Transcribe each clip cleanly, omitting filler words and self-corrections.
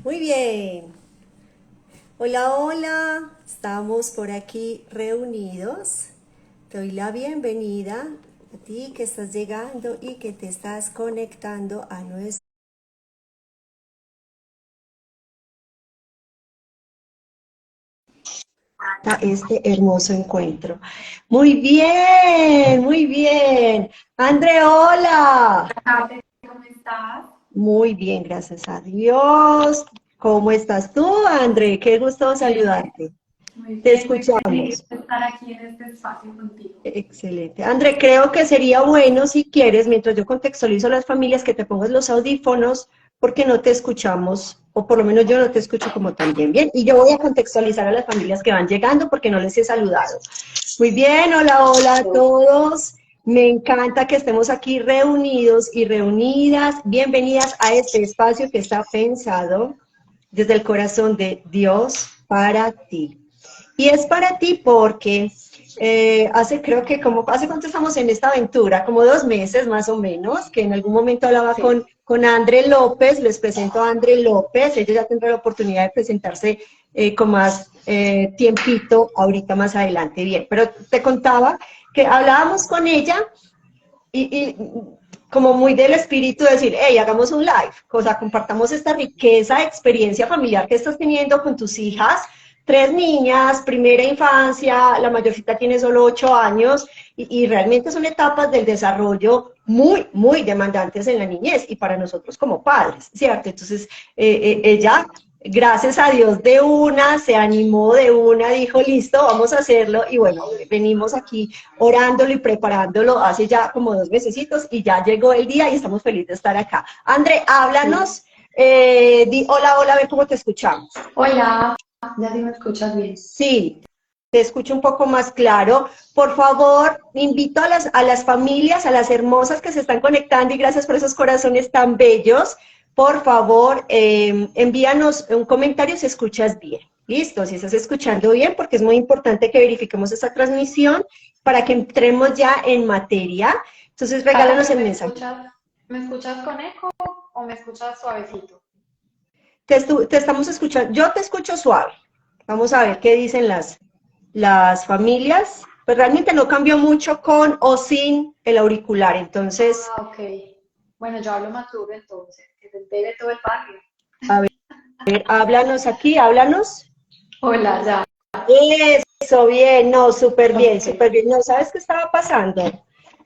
Muy bien. Hola, hola. Estamos por aquí reunidos. Te doy la bienvenida a ti que estás llegando y que te estás conectando a este hermoso encuentro. Muy bien, muy bien. André, hola. Kate, ¿cómo estás? Muy bien, gracias a Dios. ¿Cómo estás tú, André? Qué gusto Bien, saludarte. Te muy feliz escuchamos. de estar aquí en este espacio contigo. Excelente. André, creo que sería bueno, si quieres, mientras yo contextualizo a las familias, que te pongas los audífonos porque no te escuchamos, o por lo menos yo no te escucho como tan bien. Bien, y yo voy a contextualizar a las familias que van llegando porque no les he saludado. Muy bien, hola, hola a todos. Me encanta que estemos aquí reunidos y reunidas. Bienvenidas a este espacio que está pensado desde el corazón de Dios para ti. Y es para ti porque creo que hace cuánto estamos en esta aventura, como 2 meses más o menos, que en algún momento hablaba Sí. con André López, les presento a André López, ella ya tendrá la oportunidad de presentarse con más tiempito ahorita más adelante. Bien, pero te contaba que hablábamos con ella y como muy del espíritu de decir, hey, hagamos un live, o sea, compartamos esta riqueza de experiencia familiar que estás teniendo con tus hijas, 3 niñas, primera infancia, la mayorcita tiene solo 8 años y realmente son etapas del desarrollo muy, muy demandantes en la niñez y para nosotros como padres, ¿cierto? Entonces, ella gracias a Dios de una, se animó de una, dijo, listo, vamos a hacerlo. Y bueno, venimos aquí orándolo y preparándolo hace ya como 2 mesecitos y ya llegó el día y estamos felices de estar acá. André, Sí. háblanos, di hola, hola, a ver cómo te escuchamos. Hola, ya sí me escuchas bien. Sí, te escucho un poco más claro. Por favor, invito a las familias, a las hermosas que se están conectando y gracias por esos corazones tan bellos. Por favor, envíanos un comentario si escuchas bien. Listo, si estás escuchando bien, porque es muy importante que verifiquemos esta transmisión para que entremos ya en materia. Entonces, Kate, regálanos pero el mensaje. me escuchas con eco o me escuchas suavecito? Te estamos escuchando, yo te escucho suave. Vamos a ver qué dicen las familias. Pues realmente no cambió mucho con o sin el auricular, entonces, Ah, ok. Bueno, yo hablo más duro entonces, que se entere todo el barrio. a ver, háblanos aquí, háblanos. Hola, ya. Eso, bien, no, súper bien, Ok. súper bien. No, ¿sabes qué estaba pasando?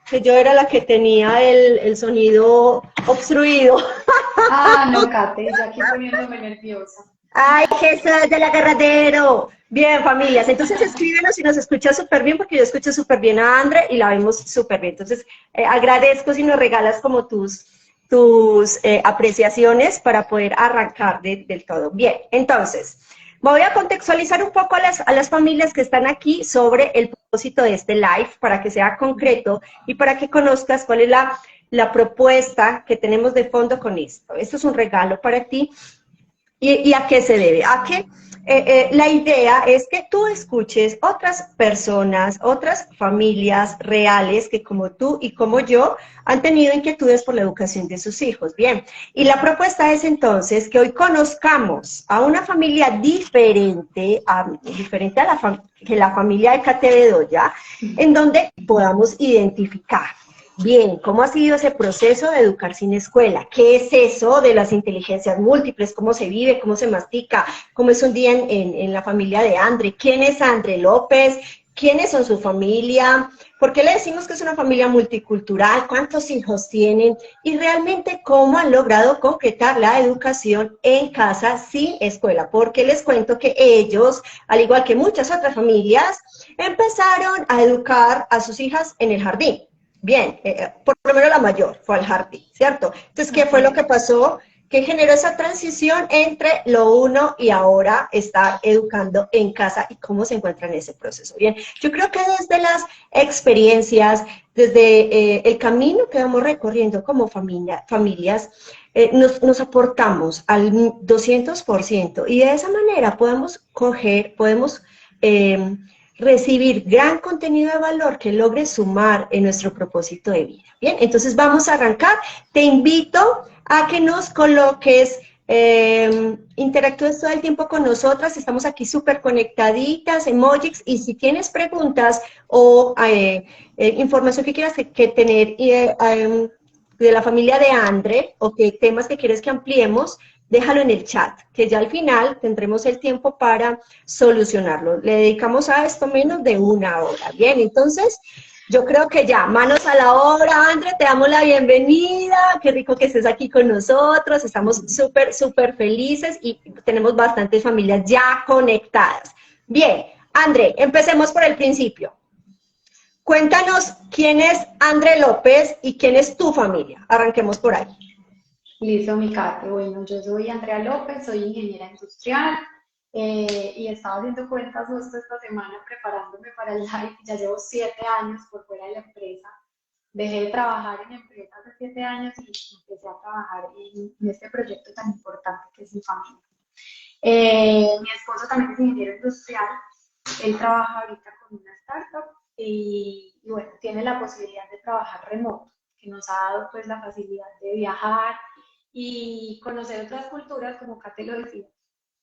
Que yo era la que tenía el sonido obstruido. Ah, no, Kate, yo aquí poniéndome nerviosa. ¡Ay, Jesús del agarradero! Bien, familias, entonces escríbenos si nos escucha súper bien, porque yo escucho súper bien a Andre y la vemos súper bien. Entonces, agradezco si nos regalas como tus apreciaciones para poder arrancar del todo. Bien, entonces, voy a contextualizar un poco a las familias que están aquí sobre el propósito de este live, para que sea concreto y para que conozcas cuál es la propuesta que tenemos de fondo con esto. Esto es un regalo para ti. ¿Y a qué se debe? A que la idea es que tú escuches otras personas, otras familias reales que como tú y como yo han tenido inquietudes por la educación de sus hijos. Bien, y la propuesta es entonces que hoy conozcamos a una familia diferente a que la familia de Kate Bedoya, en donde podamos identificar. Bien, ¿cómo ha sido ese proceso de educar sin escuela? ¿Qué es eso de las inteligencias múltiples? ¿Cómo se vive? ¿Cómo se mastica? ¿Cómo es un día en la familia de Andre? ¿Quién es Andre López? ¿Quiénes son su familia? ¿Por qué le decimos que es una familia multicultural? ¿Cuántos hijos tienen? Y realmente cómo han logrado concretar la educación en casa sin escuela. Porque les cuento que ellos, al igual que muchas otras familias, empezaron a educar a sus hijas en el jardín. Bien, por lo menos la mayor fue al jardín, ¿cierto? Entonces, ¿qué Ok. fue lo que pasó? Que generó esa transición entre lo uno y ahora estar educando en casa y cómo se encuentra en ese proceso. Bien, yo creo que desde las experiencias, desde el camino que vamos recorriendo como familias, nos aportamos al 200% y de esa manera podemos coger, podemos eh, recibir gran contenido de valor que logre sumar en nuestro propósito de vida. Bien, entonces vamos a arrancar. Te invito a que nos coloques interactúes todo el tiempo con nosotras, estamos aquí súper conectaditas, emojis, y si tienes preguntas o información que quieras que tener de la familia de Andre o que temas que quieres que ampliemos, déjalo en el chat, que ya al final tendremos el tiempo para solucionarlo. Le dedicamos a esto menos de una hora. Bien, entonces yo creo que ya, manos a la obra, Andre, te damos la bienvenida, qué rico que estés aquí con nosotros, estamos súper, súper felices y tenemos bastantes familias ya conectadas. Bien, Andre, empecemos por el principio. Cuéntanos quién es Andre López y quién es tu familia. Arranquemos por ahí. Listo, mi Kate. Bueno, yo soy Andrea López, soy ingeniera industrial y estaba haciendo cuentas justo esta semana preparándome para el live. Ya llevo 7 años por fuera de la empresa. Dejé de trabajar en empresa hace 7 años y empecé a trabajar en este proyecto tan importante que es mi familia. Mi esposo también es ingeniero industrial. Él trabaja ahorita con una startup y bueno, tiene la posibilidad de trabajar remoto, que nos ha dado pues la facilidad de viajar y conocer otras culturas, como Kate lo decía.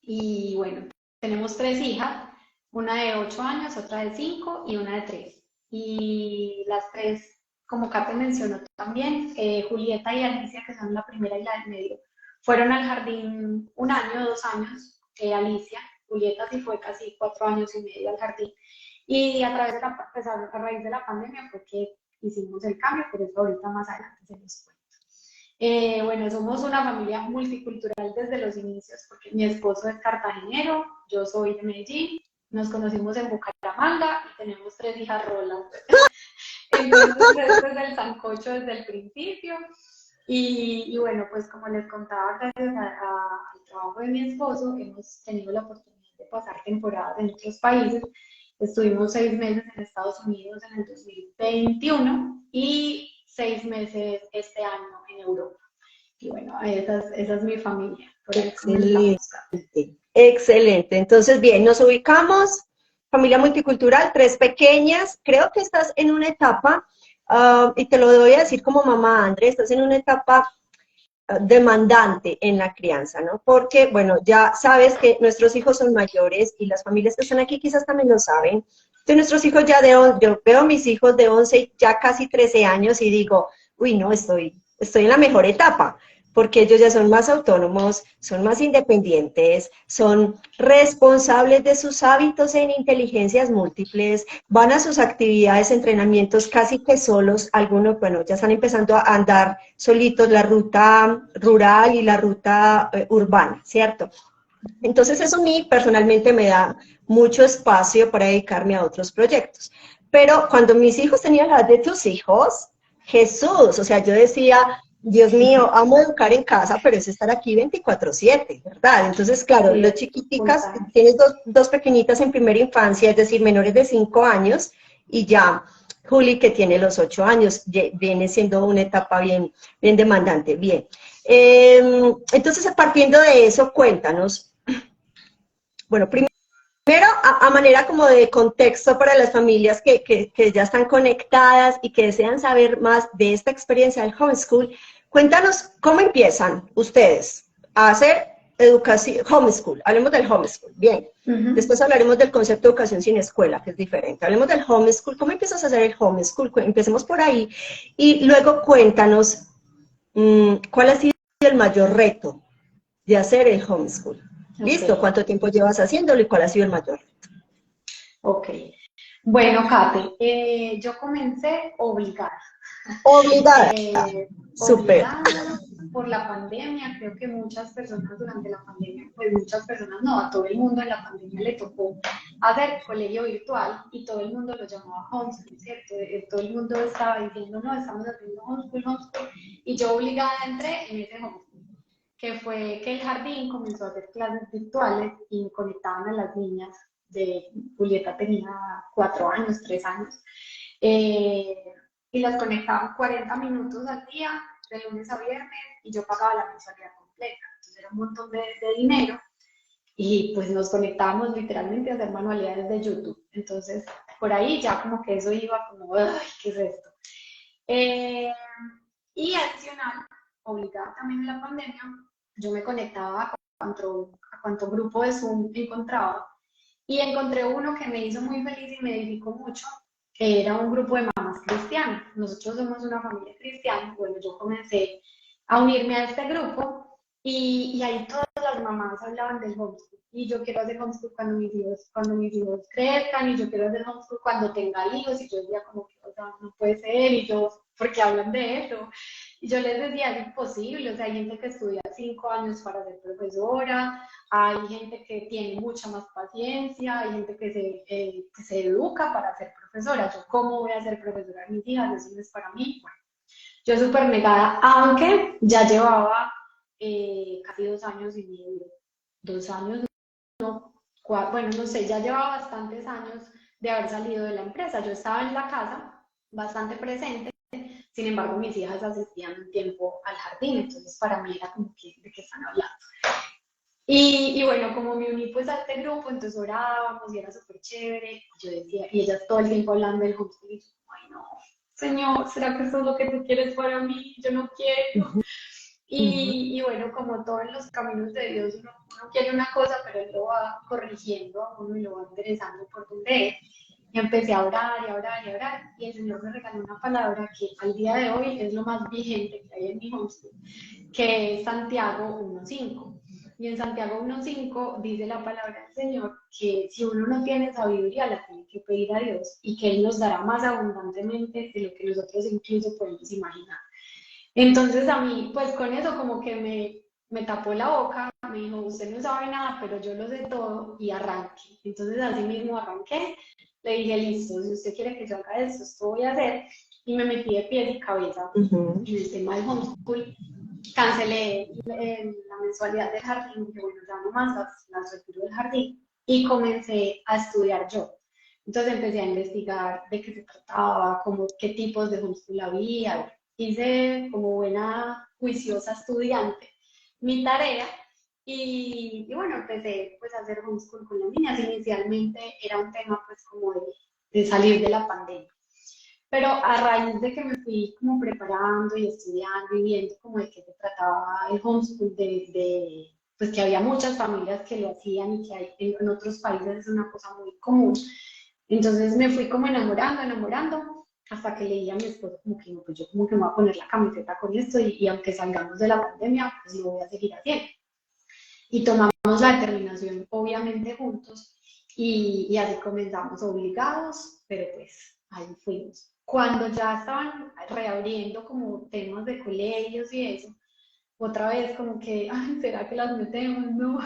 Y bueno, tenemos 3 hijas, una de 8 años, otra de 5 y una de 3. Y las 3, como Kate mencionó también, Julieta y Alicia, que son la primera y la del medio, fueron al jardín 1 año, 2 años. Alicia, Julieta sí fue casi 4 años y medio al jardín. Y a través de pues, a raíz de la pandemia fue que hicimos el cambio, pero eso ahorita más adelante se los cuento. Bueno, somos una familia multicultural desde los inicios, porque mi esposo es cartagenero, yo soy de Medellín, nos conocimos en Bucaramanga y tenemos 3 hijas rolas. Entonces, esto es el sancocho desde el principio. Y bueno, pues como les contaba, gracias al trabajo de mi esposo, hemos tenido la oportunidad de pasar temporadas en otros países. Estuvimos 6 meses en Estados Unidos en el 2021 y 6 meses este año en Europa. Y bueno, esa es mi familia. Por eso Excelente, excelente. Entonces, bien, nos ubicamos, familia multicultural, 3 pequeñas. Creo que estás en una etapa, y te lo voy a decir como mamá, André, estás en una etapa demandante en la crianza, ¿no? Porque, bueno, ya sabes que nuestros hijos son mayores y las familias que están aquí quizás también lo saben. Entonces, nuestros hijos ya yo veo a mis hijos de 11 y ya casi 13 años y digo, uy, no, estoy en la mejor etapa, porque ellos ya son más autónomos, son más independientes, son responsables de sus hábitos en inteligencias múltiples, van a sus actividades, entrenamientos casi que solos, algunos, bueno, ya están empezando a andar solitos la ruta rural y la ruta urbana, ¿cierto? Entonces eso a mí personalmente me da mucho espacio para dedicarme a otros proyectos. Pero cuando mis hijos tenían la edad de tus hijos, Jesús, o sea, yo decía, Dios mío, amo educar en casa, pero es estar aquí 24/7, ¿verdad? Entonces, claro, Sí, los chiquiticas, tienes dos pequeñitas en primera infancia, es decir, menores de 5 años, y ya Juli, que tiene los 8 años, viene siendo una etapa bien, bien demandante. Bien. Entonces, partiendo de eso, cuéntanos. Bueno, primero, a manera como de contexto para las familias que ya están conectadas y que desean saber más de esta experiencia del homeschool, cuéntanos cómo empiezan ustedes a hacer educación, homeschool, hablemos del homeschool, bien. Después hablaremos del concepto de educación sin escuela, que es diferente. Hablemos del homeschool, ¿cómo empiezas a hacer el homeschool? Empecemos por ahí y luego cuéntanos cuál ha sido el mayor reto de hacer el homeschool. ¿Listo? ¿Cuánto tiempo llevas haciéndolo y cuál ha sido el mayor reto? Ok. Bueno, Kate, yo comencé obligada. Obligada. Súper. Obligada por la pandemia. Creo que muchas personas durante la pandemia, pues muchas personas no, a todo el mundo en la pandemia le tocó hacer colegio virtual y todo el mundo lo llamaba homeschool, ¿cierto? Todo el mundo estaba diciendo, no, estamos haciendo homeschool, homeschool. Y yo obligada entré en ese homeschool, que fue que el jardín comenzó a hacer clases virtuales y me conectaban a las niñas de Julieta tenía 4 años, 3 años, y las conectaban 40 minutos al día, de lunes a viernes, y yo pagaba la mensualidad completa. Entonces era un montón de dinero, y pues nos conectábamos literalmente a hacer manualidades de YouTube. Entonces, por ahí ya como que eso iba como, ay, ¿qué es esto? Y adicional, obligada también en la pandemia, yo me conectaba cuánto grupo de Zoom encontraba. Y encontré uno que me hizo muy feliz y me edificó mucho, que era un grupo de mamás cristianas. Nosotros somos una familia cristiana. Bueno, yo comencé a unirme a este grupo y ahí todas las mamás hablaban del homeschool. Y yo quiero hacer homeschool cuando mis hijos crezcan, y yo quiero hacer homeschool cuando tenga hijos. Y yo decía como que, o sea, no puede ser, y yo, ¿por qué hablan de eso? Y yo les decía, es imposible, o sea, hay gente que estudia 5 años para ser profesora, hay gente que tiene mucha más paciencia, hay gente que se educa para ser profesora. Yo, ¿cómo voy a ser profesora de mis hijas? Eso no es para mí. Bueno, yo súper negada, aunque ya llevaba casi 2 años y medio, 2 años, bueno, no sé, ya llevaba bastantes años de haber salido de la empresa. Yo estaba en la casa, bastante presente. Sin embargo, mis hijas asistían un tiempo al jardín, entonces para mí era como que, ¿de qué están hablando? Y bueno, como me uní pues a este grupo, entonces orábamos y era súper chévere. Yo decía, y ellas todo el tiempo hablando del homeschool, y yo, ay no, Señor, ¿será que eso es lo que tú quieres para mí? Yo no quiero. Y bueno, como todos los caminos de Dios, uno quiere una cosa, pero Él lo va corrigiendo a uno y lo va enderezando por donde es. Y empecé a orar y a orar y a orar, y el Señor me regaló una palabra que al día de hoy es lo más vigente que hay en mi homeschool, que es Santiago 1:5. Y en Santiago 1:5 dice la palabra del Señor que si uno no tiene sabiduría, la tiene que pedir a Dios, y que Él nos dará más abundantemente de lo que nosotros incluso podemos imaginar. Entonces a mí, pues con eso como que me tapó la boca, me dijo, usted no sabe nada, pero yo lo sé todo, y arranqué. Entonces así mismo arranqué, le dije, listo, si usted quiere que yo haga esto voy a hacer, y me metí de pies y cabeza en el tema del homeschool. Cancelé la mensualidad del jardín, dije, bueno, ya no más, las retiro del jardín, y comencé a estudiar yo. Entonces empecé a investigar de qué se trataba, como qué tipos de homeschool había. Hice como buena juiciosa estudiante mi tarea, y bueno, empecé pues a hacer homeschool con las niñas. Inicialmente era un tema pues como de salir de la pandemia. Pero a raíz de que me fui como preparando y estudiando y viendo como de qué se trataba el homeschool, pues que había muchas familias que lo hacían, y que hay, en otros países es una cosa muy común. Entonces me fui como enamorando, hasta que le dije a mi esposo como que no, pues yo como que me voy a poner la camiseta con esto, y aunque salgamos de la pandemia, pues lo voy a seguir haciendo. Y tomamos la determinación, obviamente juntos, y así comenzamos, obligados, pero pues ahí fuimos. Cuando ya estaban reabriendo como temas de colegios y eso, otra vez como que, ay, ¿será que las metemos? No.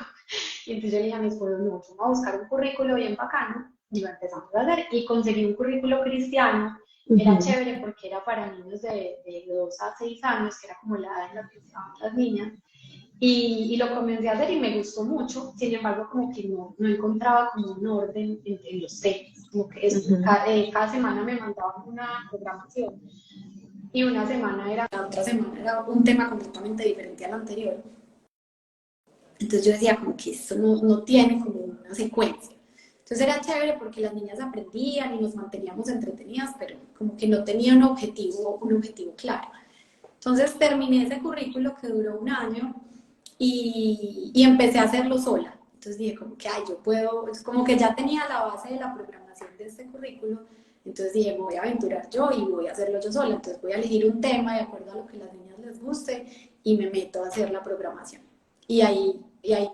Y entonces yo le dije a mi esposo, no, vamos a buscar un currículo bien bacano, y lo empezamos a hacer, y conseguí un currículo cristiano. Era chévere porque era para niños de 2 a 6 años, que era como la edad en la que estaban las niñas. Y lo comencé a hacer y me gustó mucho. Sin embargo, como que no encontraba como un orden en los temas, como que cada semana me mandaban una programación, y una semana era, la otra semana era un tema completamente diferente al anterior. Entonces yo decía como que esto no tiene como una secuencia. Entonces era chévere porque las niñas aprendían y nos manteníamos entretenidas, pero como que no tenía un objetivo claro. Entonces terminé ese currículo que duró 1 año, y empecé a hacerlo sola. Entonces dije como que, ay, yo puedo, es como que ya tenía la base de la programación de este currículo. Entonces dije, me voy a aventurar yo y voy a hacerlo yo sola. Entonces voy a elegir un tema de acuerdo a lo que a las niñas les guste, y me meto a hacer la programación. Y ahí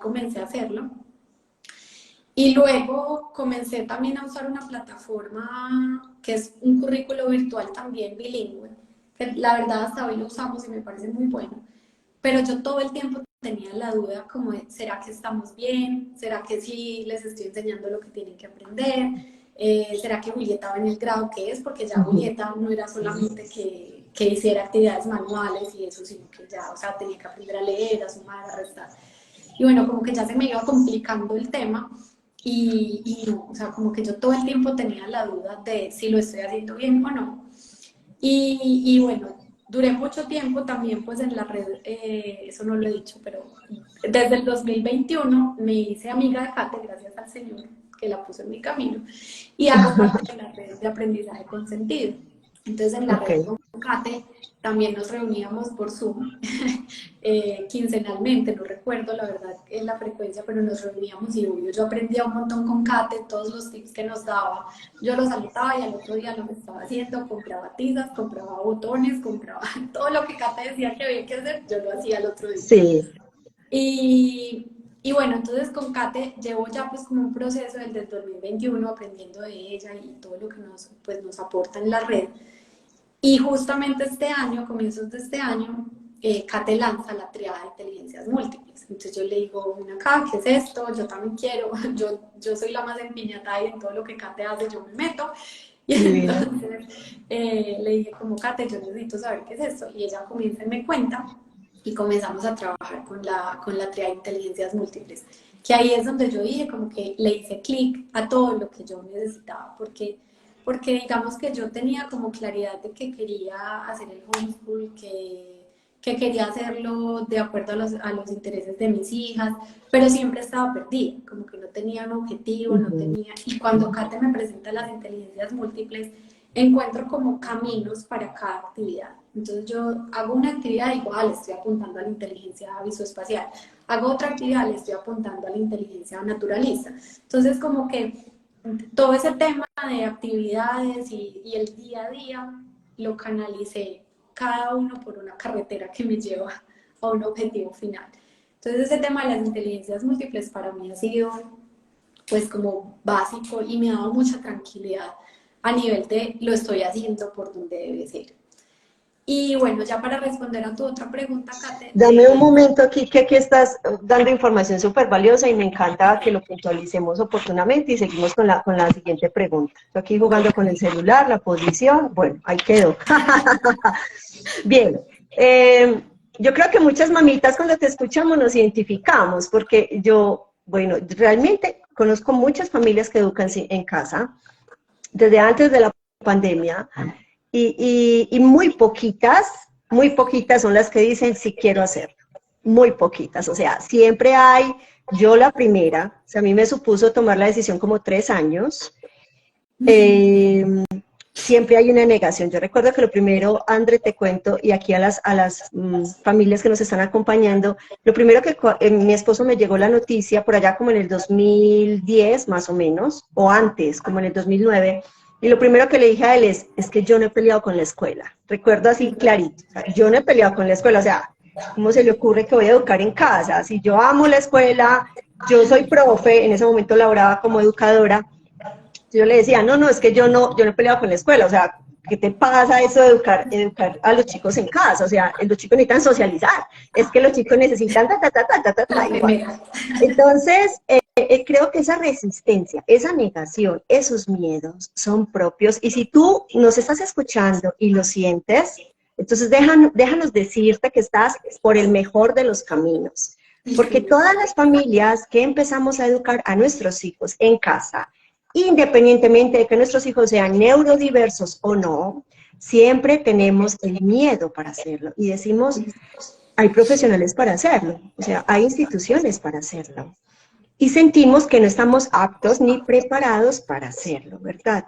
comencé a hacerlo. Y luego comencé también a usar una plataforma que es un currículo virtual también bilingüe, que la verdad hasta hoy lo usamos y me parece muy bueno. Pero yo todo el tiempo tenía la duda como de, ¿será que estamos bien? ¿Será que sí les estoy enseñando lo que tienen que aprender? ¿Será que Julieta va en el grado que es? Porque ya Julieta no era solamente que hiciera actividades manuales y eso, sino que ya, o sea, tenía que aprender a leer, a sumar, a restar. Y bueno, como que ya se me iba complicando el tema, y no, o sea, como que yo todo el tiempo tenía la duda de si lo estoy haciendo bien o no. Y bueno, duré mucho tiempo también pues en la red, eso no lo he dicho, pero desde el 2021 me hice amiga de Kate, gracias al Señor que la puso en mi camino, y hago parte de la red de aprendizaje consentido. Entonces en la red con Kate también nos reuníamos por Zoom quincenalmente, no recuerdo la verdad la frecuencia, pero nos reuníamos y obvio, yo aprendía un montón con Kate, todos los tips que nos daba, yo los anotaba y al otro día lo que estaba haciendo, compraba tizas, compraba botones, compraba todo lo que Kate decía que había que hacer, yo lo hacía al otro día. Sí. Y bueno, entonces con Kate llevo ya pues como un proceso desde el 2021 aprendiendo de ella y todo lo que nos aporta en la red. Y justamente este año, comienzos de este año, Kate lanza la triada de inteligencias múltiples. Entonces yo le digo, ven acá, ¿qué es esto? Yo también quiero, yo soy la más empiñatada y en todo lo que Kate hace yo me meto. Y entonces le dije como, Kate, yo necesito saber qué es esto. Y ella comienza y me cuenta y comenzamos a trabajar con la triada de inteligencias múltiples. Que ahí es donde yo dije como que le hice clic a todo lo que yo necesitaba, porque digamos que yo tenía como claridad de que quería hacer el homeschool, que quería hacerlo de acuerdo a los intereses de mis hijas, pero siempre estaba perdida, como que no tenía un objetivo, no tenía... Y cuando Kate me presenta las inteligencias múltiples, encuentro como caminos para cada actividad. Entonces yo hago una actividad y digo, le estoy apuntando a la inteligencia visoespacial. Hago otra actividad, le estoy apuntando a la inteligencia naturalista. Entonces como que todo ese tema de actividades y el día a día lo canalicé cada uno por una carretera que me lleva a un objetivo final. Entonces ese tema de las inteligencias múltiples para mí ha sido pues como básico y me ha dado mucha tranquilidad a nivel de lo estoy haciendo por donde debe ser. Y bueno, ya para responder a tu otra pregunta, Kate. Dame un momento aquí, que aquí estás dando información súper valiosa y me encanta que lo puntualicemos oportunamente y seguimos con la siguiente pregunta. Estoy aquí jugando con el celular, la posición, bueno, ahí quedó. Bien, yo creo que muchas mamitas cuando te escuchamos nos identificamos, porque yo, bueno, realmente conozco muchas familias que educan en casa, desde antes de la pandemia, y muy poquitas son las que dicen sí quiero hacerlo, muy poquitas, o sea, siempre hay, yo la primera, o sea, a mí me supuso tomar la decisión como 3 años, siempre hay una negación. Yo recuerdo que lo primero, André, te cuento, y aquí a las familias que nos están acompañando, lo primero que mi esposo me llegó la noticia, por allá como en el 2010 más o menos, o antes, como en el 2009, y lo primero que le dije a él es que yo no he peleado con la escuela. Recuerdo así clarito, o sea, yo no he peleado con la escuela, o sea, ¿cómo se le ocurre que voy a educar en casa? Si yo amo la escuela, yo soy profe, en ese momento laboraba como educadora, yo le decía, no, es que yo no he peleado con la escuela, o sea, ¿qué te pasa eso de educar a los chicos en casa? O sea, los chicos necesitan socializar, es que los chicos necesitan igual. Entonces, creo que esa resistencia, esa negación, esos miedos son propios, y si tú nos estás escuchando y lo sientes, entonces déjanos decirte que estás por el mejor de los caminos, porque todas las familias que empezamos a educar a nuestros hijos en casa, independientemente de que nuestros hijos sean neurodiversos o no, siempre tenemos el miedo para hacerlo, y decimos, hay profesionales para hacerlo, o sea, hay instituciones para hacerlo, y sentimos que no estamos aptos ni preparados para hacerlo, ¿verdad?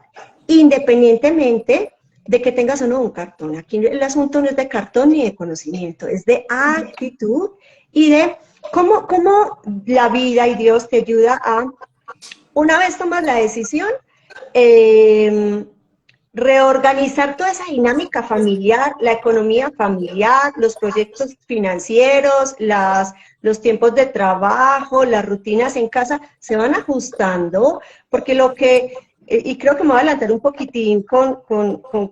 Independientemente de que tengas o no un cartón. Aquí el asunto no es de cartón ni de conocimiento, es de actitud y de cómo la vida y Dios te ayuda a, una vez tomas la decisión, reorganizar toda esa dinámica familiar, la economía familiar, los proyectos financieros, los tiempos de trabajo, las rutinas en casa, se van ajustando, porque y creo que me voy a adelantar un poquitín con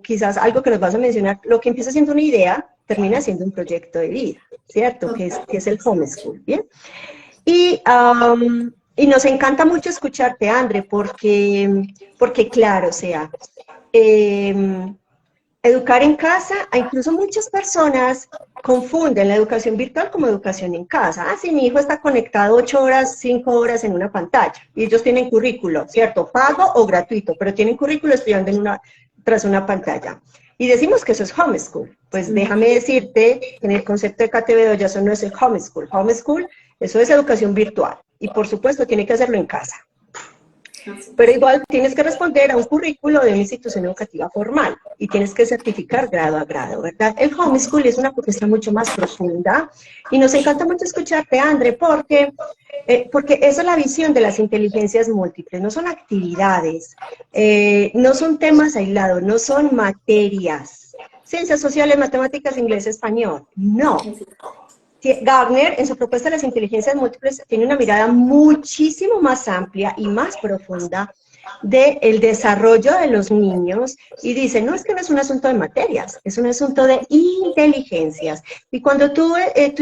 quizás algo que nos vas a mencionar, lo que empieza siendo una idea, termina siendo un proyecto de vida, ¿cierto? Que es el homeschool, ¿bien? Y nos encanta mucho escucharte, André, porque claro, o sea, educar en casa, incluso muchas personas confunden la educación virtual como educación en casa. Si mi hijo está conectado 8 horas, 5 horas en una pantalla, y ellos tienen currículo, ¿cierto? Pago o gratuito, pero tienen currículo estudiando tras una pantalla. Y decimos que eso es homeschool. Pues déjame decirte que en el concepto de Kate Bedoya eso no es el homeschool. Homeschool, eso es educación virtual. Y por supuesto tiene que hacerlo en casa. Pero igual tienes que responder a un currículo de una institución educativa formal y tienes que certificar grado a grado, ¿verdad? El homeschool es una propuesta mucho más profunda y nos encanta mucho escucharte, André, porque esa es la visión de las inteligencias múltiples, no son actividades, no son temas aislados, no son materias. Ciencias sociales, matemáticas, inglés, español, no. Gardner, en su propuesta de las inteligencias múltiples, tiene una mirada muchísimo más amplia y más profunda del desarrollo de los niños y dice, no es que no es un asunto de materias, es un asunto de inteligencias. Y cuando tu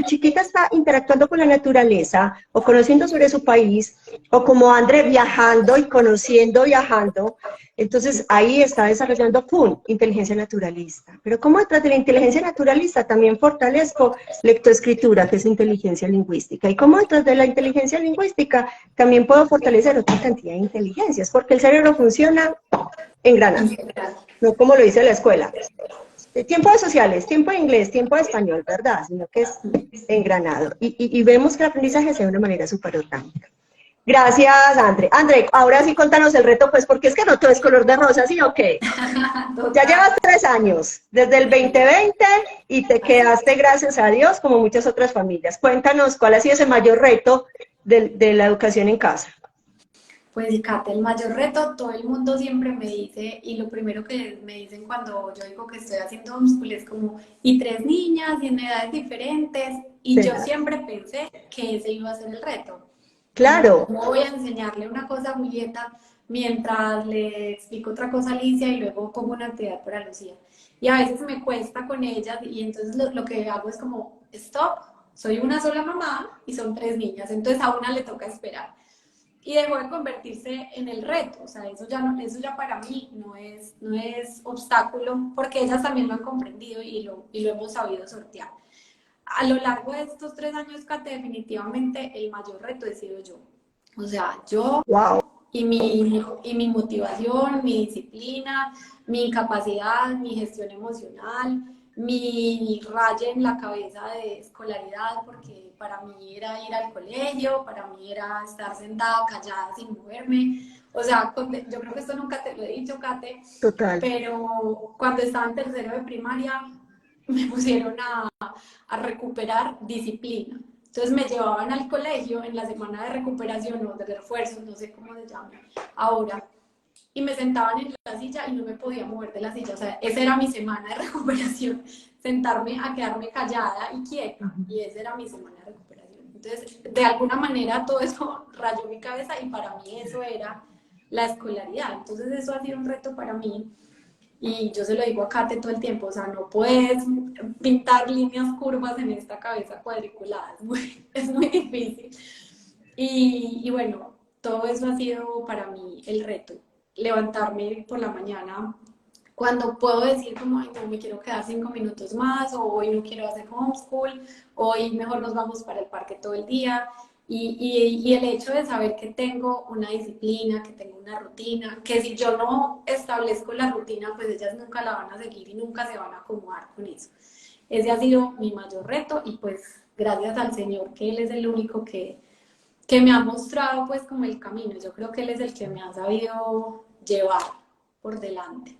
chiquita está interactuando con la naturaleza o conociendo sobre su país, o como André viajando y conociendo, viajando, entonces ahí está desarrollando, ¡pum!, inteligencia naturalista. Pero como detrás de la inteligencia naturalista también fortalezco lectoescritura, que es inteligencia lingüística. Y como detrás de la inteligencia lingüística también puedo fortalecer otra cantidad de inteligencias, porque el cerebro funciona en granado, no como lo dice la escuela. Tiempo de sociales, tiempo de inglés, tiempo de español, ¿verdad? Sino que es engranado. Y vemos que el aprendizaje se da de una manera súper orgánica. Gracias, André. André, ahora sí contanos el reto, pues, porque es que no todo es color de rosa, ¿sí o qué? Ya llevas 3 años, desde el 2020, y te quedaste, gracias a Dios, como muchas otras familias. Cuéntanos cuál ha sido ese mayor reto de la educación en casa. Pues, Kate, el mayor reto, todo el mundo siempre me dice, y lo primero que me dicen cuando yo digo que estoy haciendo homeschool es como, y 3 niñas y en edades diferentes, y yo siempre pensé que ese iba a ser el reto. Claro. ¿Cómo voy a enseñarle una cosa a Julieta mientras le explico otra cosa a Alicia y luego pongo una actividad para Lucía? Y a veces me cuesta con ellas y entonces lo que hago es como, stop, soy una sola mamá y son 3 niñas, entonces a una le toca esperar. Y dejó de convertirse en el reto, o sea, eso ya para mí no es obstáculo, porque ellas también lo han comprendido y lo hemos sabido sortear. A lo largo de estos 3 años, Kate, definitivamente el mayor reto he sido yo. O sea, yo Wow. y mi motivación, mi disciplina, mi capacidad, mi gestión emocional, mi raya en la cabeza de escolaridad, porque para mí era ir al colegio, para mí era estar sentada, callada, sin moverme. O sea, yo creo que esto nunca te lo he dicho, Kate, Total. pero cuando estaba en tercero de primaria me pusieron a recuperar disciplina. Entonces me llevaban al colegio en la semana de recuperación o de refuerzo, no sé cómo se llama ahora, y me sentaban en la silla y no me podía mover de la silla. O sea, esa era mi semana de recuperación, sentarme a quedarme callada y quieta, y esa era mi semana de recuperación. Entonces, de alguna manera todo eso rayó mi cabeza y para mí eso era la escolaridad. Entonces, eso ha sido un reto para mí. Y yo se lo digo a Kate todo el tiempo, o sea, no puedes pintar líneas curvas en esta cabeza cuadriculada, es muy difícil. Y bueno, todo eso ha sido para mí el reto, levantarme por la mañana cuando puedo decir como, ay, no, me quiero quedar 5 minutos más, o hoy no quiero hacer homeschool, hoy mejor nos vamos para el parque todo el día. Y el hecho de saber que tengo una disciplina, que tengo una rutina, que si yo no establezco la rutina, pues ellas nunca la van a seguir y nunca se van a acomodar con eso. Ese ha sido mi mayor reto y pues gracias al Señor que Él es el único que me ha mostrado pues como el camino. Yo creo que Él es el que me ha sabido llevar por delante.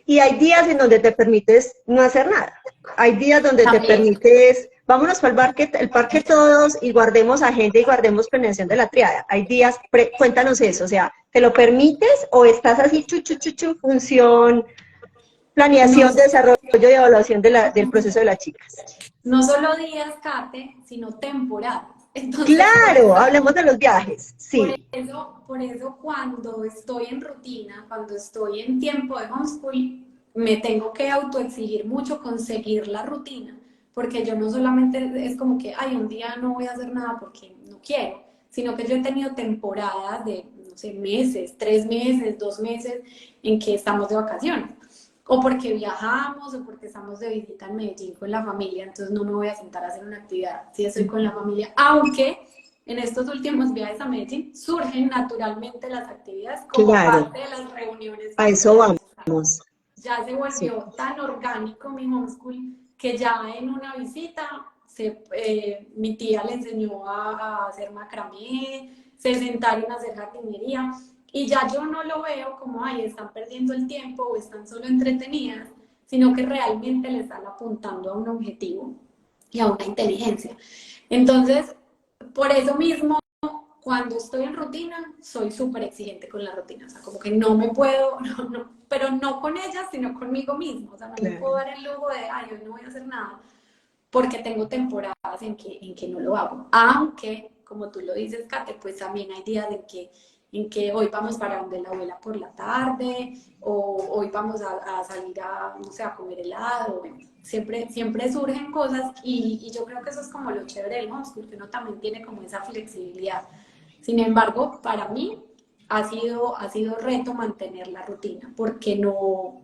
Y hay días en donde te permites no hacer nada. Hay días donde También. te permites, vámonos para el parque todos y guardemos agenda y guardemos planeación de la triada. Hay días, cuéntanos eso, o sea, ¿te lo permites o estás así, función, planeación, No, desarrollo y evaluación del proceso de las chicas? no solo días, Kate, sino temporadas. Entonces, Claro, hablemos de los viajes, sí. Por eso cuando estoy en rutina, cuando estoy en tiempo de homeschool, me tengo que autoexigir mucho conseguir la rutina, porque yo no solamente es como que, ay, un día no voy a hacer nada porque no quiero, sino que yo he tenido temporadas de, no sé, meses, 3 meses, 2 meses, en que estamos de vacaciones, o porque viajamos, o porque estamos de visita en Medellín con la familia, entonces no me voy a sentar a hacer una actividad si estoy con la familia, aunque en estos últimos viajes a Medellín surgen naturalmente las actividades como parte de las reuniones A eso familiares. vamos. Ya se volvió tan orgánico mi homeschool que ya en una visita mi tía le enseñó a hacer macramé, se sentaron a hacer jardinería y ya yo no lo veo como, ay, están perdiendo el tiempo o están solo entretenidas, sino que realmente le están apuntando a un objetivo y a una inteligencia. Entonces, por eso mismo, cuando estoy en rutina, soy súper exigente con la rutina, o sea, como que no me puedo, pero no con ellas, sino conmigo mismo, o sea, no me puedo dar el lujo de, ay, hoy no voy a hacer nada, porque tengo temporadas en que no lo hago. Aunque, como tú lo dices, Kate, pues también hay días en que hoy vamos para donde la abuela por la tarde, o hoy vamos a salir a, no sé, a comer helado. Bueno, siempre surgen cosas y yo creo que eso es como lo chévere del homeschool, que uno también tiene como esa flexibilidad. Sin embargo, para mí ha sido reto mantener la rutina, porque no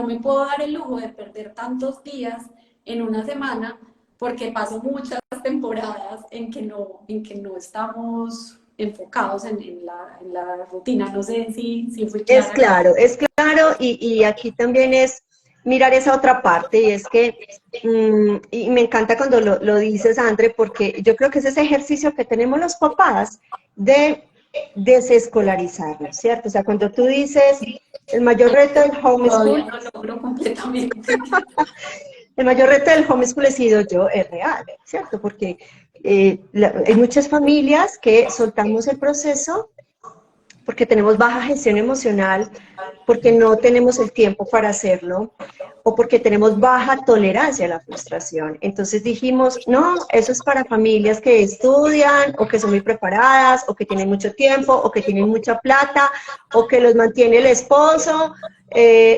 me puedo dar el lujo de perder tantos días en una semana, porque paso muchas temporadas en que no estamos enfocados en la rutina. No sé si fui clara. Es claro, y aquí también es mirar esa otra parte, y es que, y me encanta cuando lo dices, André, porque yo creo que es ese ejercicio que tenemos los papás de desescolarizarnos, ¿cierto? O sea, cuando tú dices, el mayor reto del Todavía homeschool, no logro completamente. el mayor reto del homeschool he sido yo, es real, ¿cierto? Porque hay muchas familias que soltamos el proceso porque tenemos baja gestión emocional, porque no tenemos el tiempo para hacerlo, o porque tenemos baja tolerancia a la frustración. Entonces dijimos, no, eso es para familias que estudian, o que son muy preparadas, o que tienen mucho tiempo, o que tienen mucha plata, o que los mantiene el esposo,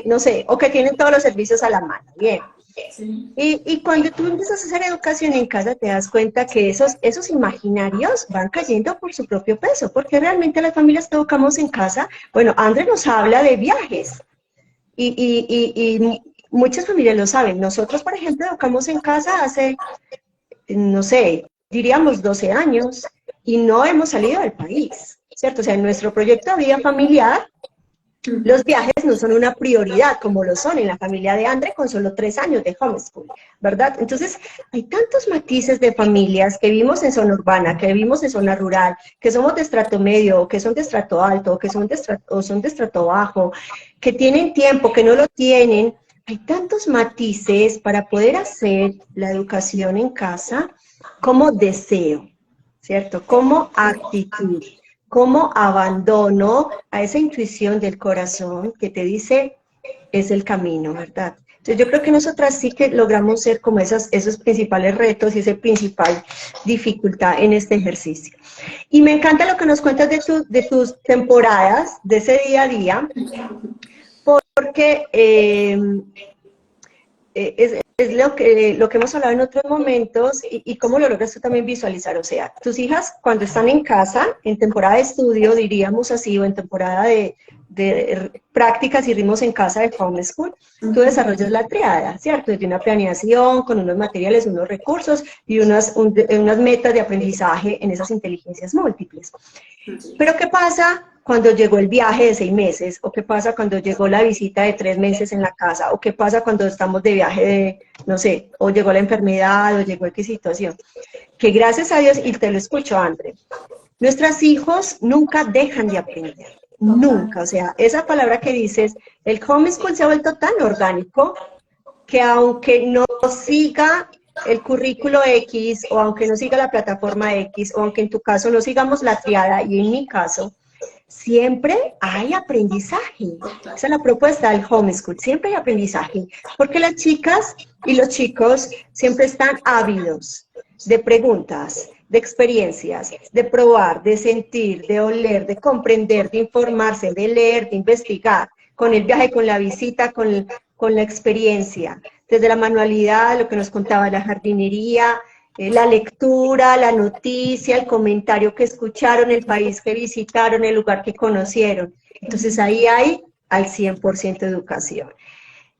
no sé, o que tienen todos los servicios a la mano. Bien. Sí. Y cuando tú empiezas a hacer educación en casa, te das cuenta que esos imaginarios van cayendo por su propio peso, porque realmente las familias que educamos en casa, bueno, André nos habla de viajes, y muchas familias lo saben. Nosotros, por ejemplo, educamos en casa hace, no sé, diríamos 12 años, y no hemos salido del país, ¿cierto? O sea, en nuestro proyecto de vida familiar, los viajes no son una prioridad como lo son en la familia de André con solo 3 años de homeschool, ¿verdad? Entonces, hay tantos matices de familias que vivimos en zona urbana, que vivimos en zona rural, que somos de estrato medio, o que son de estrato alto, o que son son de estrato bajo, que tienen tiempo, que no lo tienen. Hay tantos matices para poder hacer la educación en casa como deseo, ¿cierto? Como actitud, como abandono a esa intuición del corazón que te dice es el camino, ¿verdad? Entonces yo creo que nosotras sí que logramos ser como esos principales retos y esa principal dificultad en este ejercicio. Y me encanta lo que nos cuentas de tus temporadas, de ese día a día, porque es lo que hemos hablado en otros momentos, y cómo lo logras tú también visualizar. O sea, tus hijas cuando están en casa, en temporada de estudio, diríamos así, o en temporada de prácticas y ritmos en casa de homeschool, tú desarrollas la triada, ¿cierto? Desde una planeación, con unos materiales, unos recursos y unas metas de aprendizaje en esas inteligencias múltiples. Pero ¿qué pasa cuando llegó el viaje de 6 meses? ¿O qué pasa cuando llegó la visita de 3 meses en la casa? ¿O qué pasa cuando estamos de viaje de, no sé, o llegó la enfermedad, o llegó X situación? Que gracias a Dios, y te lo escucho, André, nuestros hijos nunca dejan de aprender. Nunca. O sea, esa palabra que dices, el homeschool se ha vuelto tan orgánico que aunque no siga el currículo X, o aunque no siga la plataforma X, o aunque en tu caso no sigamos la triada, y en mi caso, siempre hay aprendizaje. Esa es la propuesta del homeschool, siempre hay aprendizaje, porque las chicas y los chicos siempre están ávidos de preguntas, de experiencias, de probar, de sentir, de oler, de comprender, de informarse, de leer, de investigar, con el viaje, con la visita, con la experiencia, desde la manualidad, lo que nos contaba la jardinería, la lectura, la noticia, el comentario que escucharon, el país que visitaron, el lugar que conocieron. Entonces ahí hay al 100% educación.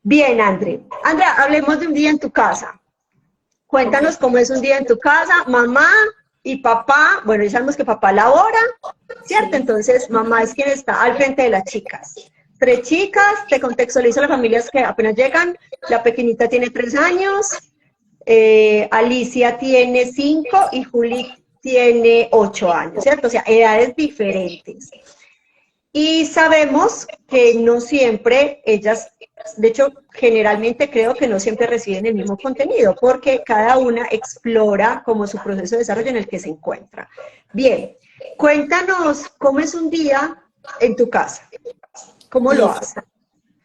Bien, André. Andrea, hablemos de un día en tu casa. Cuéntanos cómo es un día en tu casa, mamá y papá. Bueno, ya sabemos que papá labora, ¿cierto? Entonces mamá es quien está al frente de las chicas. 3 chicas, te contextualizo las familias que apenas llegan. La pequeñita tiene 3 años, Alicia tiene 5 y Juli tiene 8 años, ¿cierto? O sea, edades diferentes. Y sabemos que no siempre ellas, de hecho, generalmente creo que no siempre reciben el mismo contenido, porque cada una explora como su proceso de desarrollo en el que se encuentra. Bien, cuéntanos cómo es un día en tu casa, cómo lo Listo. haces.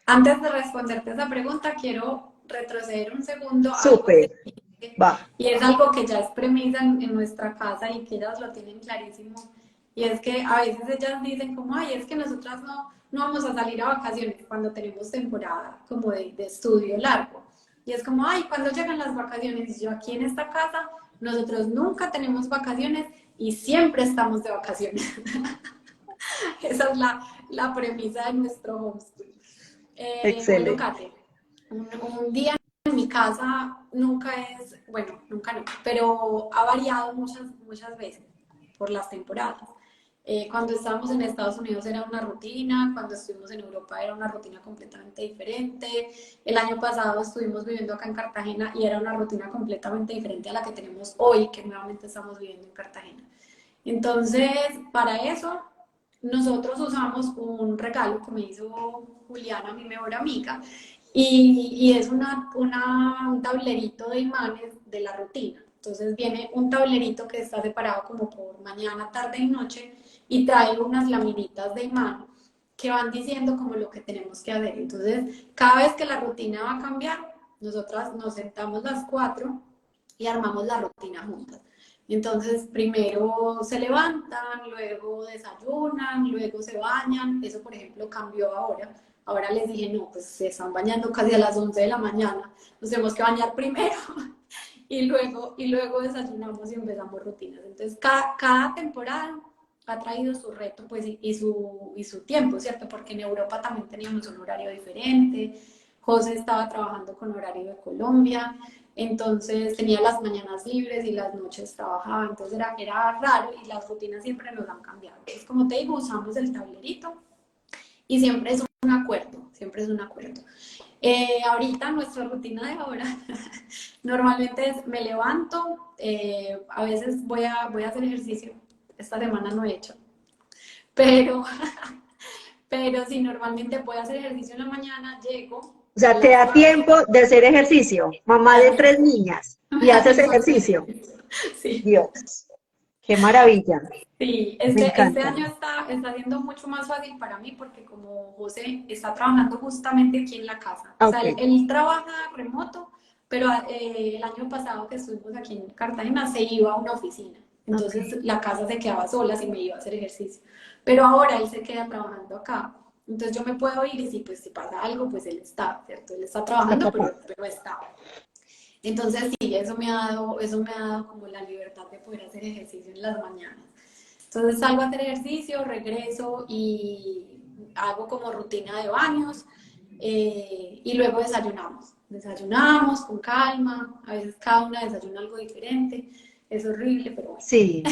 Antes de responderte esa pregunta, quiero retroceder un segundo a algo Súper, que dije, va. y es algo que ya es premisa en nuestra casa y que ellas lo tienen clarísimo. Y es que a veces ellas dicen como, ay, es que nosotras no vamos a salir a vacaciones cuando tenemos temporada como de estudio largo. Y es como, ay, cuando llegan las vacaciones? Y yo aquí en esta casa, nosotros nunca tenemos vacaciones y siempre estamos de vacaciones. Esa es la premisa de nuestro homeschool. Bueno, Excelente. Kate, un día en mi casa nunca es, bueno, nunca no, pero ha variado muchas veces por las temporadas. Cuando estábamos en Estados Unidos era una rutina, cuando estuvimos en Europa era una rutina completamente diferente. El año pasado estuvimos viviendo acá en Cartagena y era una rutina completamente diferente a la que tenemos hoy, que nuevamente estamos viviendo en Cartagena. Entonces, para eso, nosotros usamos un regalo que me hizo Juliana, mi mejor amiga, y es un tablerito de imanes de la rutina. Entonces viene un tablerito que está separado como por mañana, tarde y noche y trae unas laminitas de imán que van diciendo como lo que tenemos que hacer. Entonces, cada vez que la rutina va a cambiar, nosotras nos sentamos las cuatro y armamos la rutina juntas. Entonces, primero se levantan, luego desayunan, luego se bañan. Eso, por ejemplo, cambió ahora. Ahora les dije, no, pues se están bañando casi a las 11 de la mañana. Nos tenemos que bañar primero y luego desayunamos y empezamos rutinas. Entonces, cada temporada ha traído su reto pues, y su tiempo, ¿cierto? Porque en Europa también teníamos un horario diferente. José estaba trabajando con horario de Colombia. Entonces tenía las mañanas libres y las noches trabajaba, entonces era raro y las rutinas siempre nos han cambiado. Entonces, como te digo, usamos el tablerito y siempre es un acuerdo, siempre es un acuerdo. Ahorita nuestra rutina de ahora normalmente es me levanto, a veces voy a hacer ejercicio, esta semana no he hecho, pero, pero sí, normalmente voy a hacer ejercicio en la mañana, llego O a sea, te las da 9, tiempo de hacer ejercicio, mamá de 3 niñas, me y da haces tiempo de hacer ejercicio. ejercicio. Sí. Dios, qué maravilla, Sí, me este encanta. año está siendo mucho más fácil para mí porque como José está trabajando justamente aquí en la casa, o sea, Ok, él trabaja remoto, pero el año pasado que estuvimos aquí en Cartagena se iba a una oficina, ok. entonces la casa se quedaba sola si me iba a hacer ejercicio, pero ahora él se queda trabajando acá, entonces yo me puedo ir y si pasa algo, pues él está, ¿cierto? Él está Está trabajando, papá. pero está. Entonces sí, eso me ha dado como la libertad de poder hacer ejercicio en las mañanas. Entonces salgo a hacer ejercicio, regreso y hago como rutina de baños y luego desayunamos. Desayunamos con calma, a veces cada una desayuna algo diferente, es horrible, pero bueno. Sí,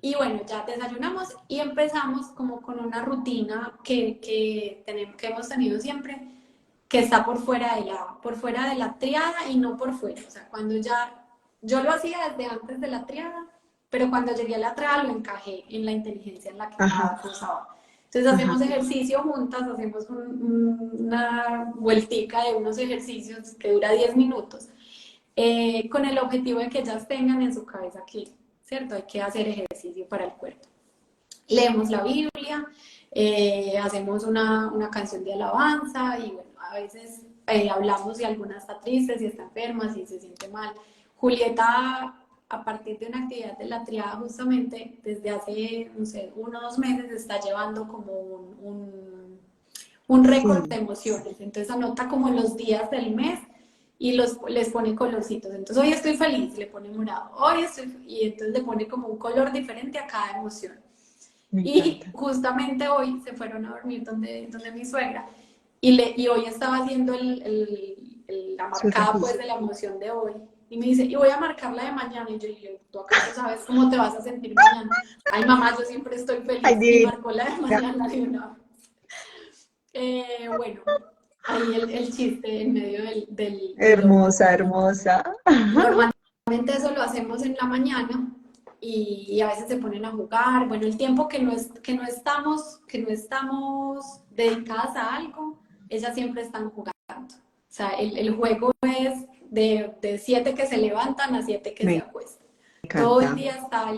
Y bueno, ya desayunamos y empezamos como con una rutina que hemos tenido siempre, que está por fuera de la triada y no por fuera. O sea, cuando ya, yo lo hacía desde antes de la triada, pero cuando llegué a la triada lo encajé en la inteligencia en la que ajá, estaba cursada. Entonces hacemos ajá. ejercicio juntas, hacemos una vueltica de unos ejercicios que dura 10 minutos, con el objetivo de que ellas tengan en su cabeza que, ¿cierto? Hay que hacer ejercicio para el cuerpo. Leemos la Biblia, hacemos una canción de alabanza y bueno, a veces hablamos si alguna está triste, si está enferma, si se siente mal. Julieta, a partir de una actividad de la triada, justamente desde hace, no sé, 1 o 2 meses, está llevando como un récord de Sí, emociones. Entonces anota como los días del mes y les pone colorcitos. Entonces hoy estoy feliz, le pone morado. Y entonces le pone como un color diferente a cada emoción. me Y encanta. justamente hoy se fueron a dormir donde mi suegra y hoy estaba haciendo la Su marcada pues registro. de la emoción de hoy. Y me dice, y voy a marcar la de mañana. Y yo dije, ¿tú acaso sabes cómo te vas a sentir mañana? Ay, mamá, yo siempre estoy Ay, feliz. Y divina. marcó la de mañana de una vez. Bueno, ahí el chiste en medio del orden. Hermosa, hermosa. Normalmente eso lo hacemos en la mañana y a veces se ponen a jugar. Bueno, el tiempo que no estamos dedicadas a algo, ellas siempre están jugando. O sea, el juego es de 7 que se levantan a 7 que se Me acuestan. Todo el encanta. día está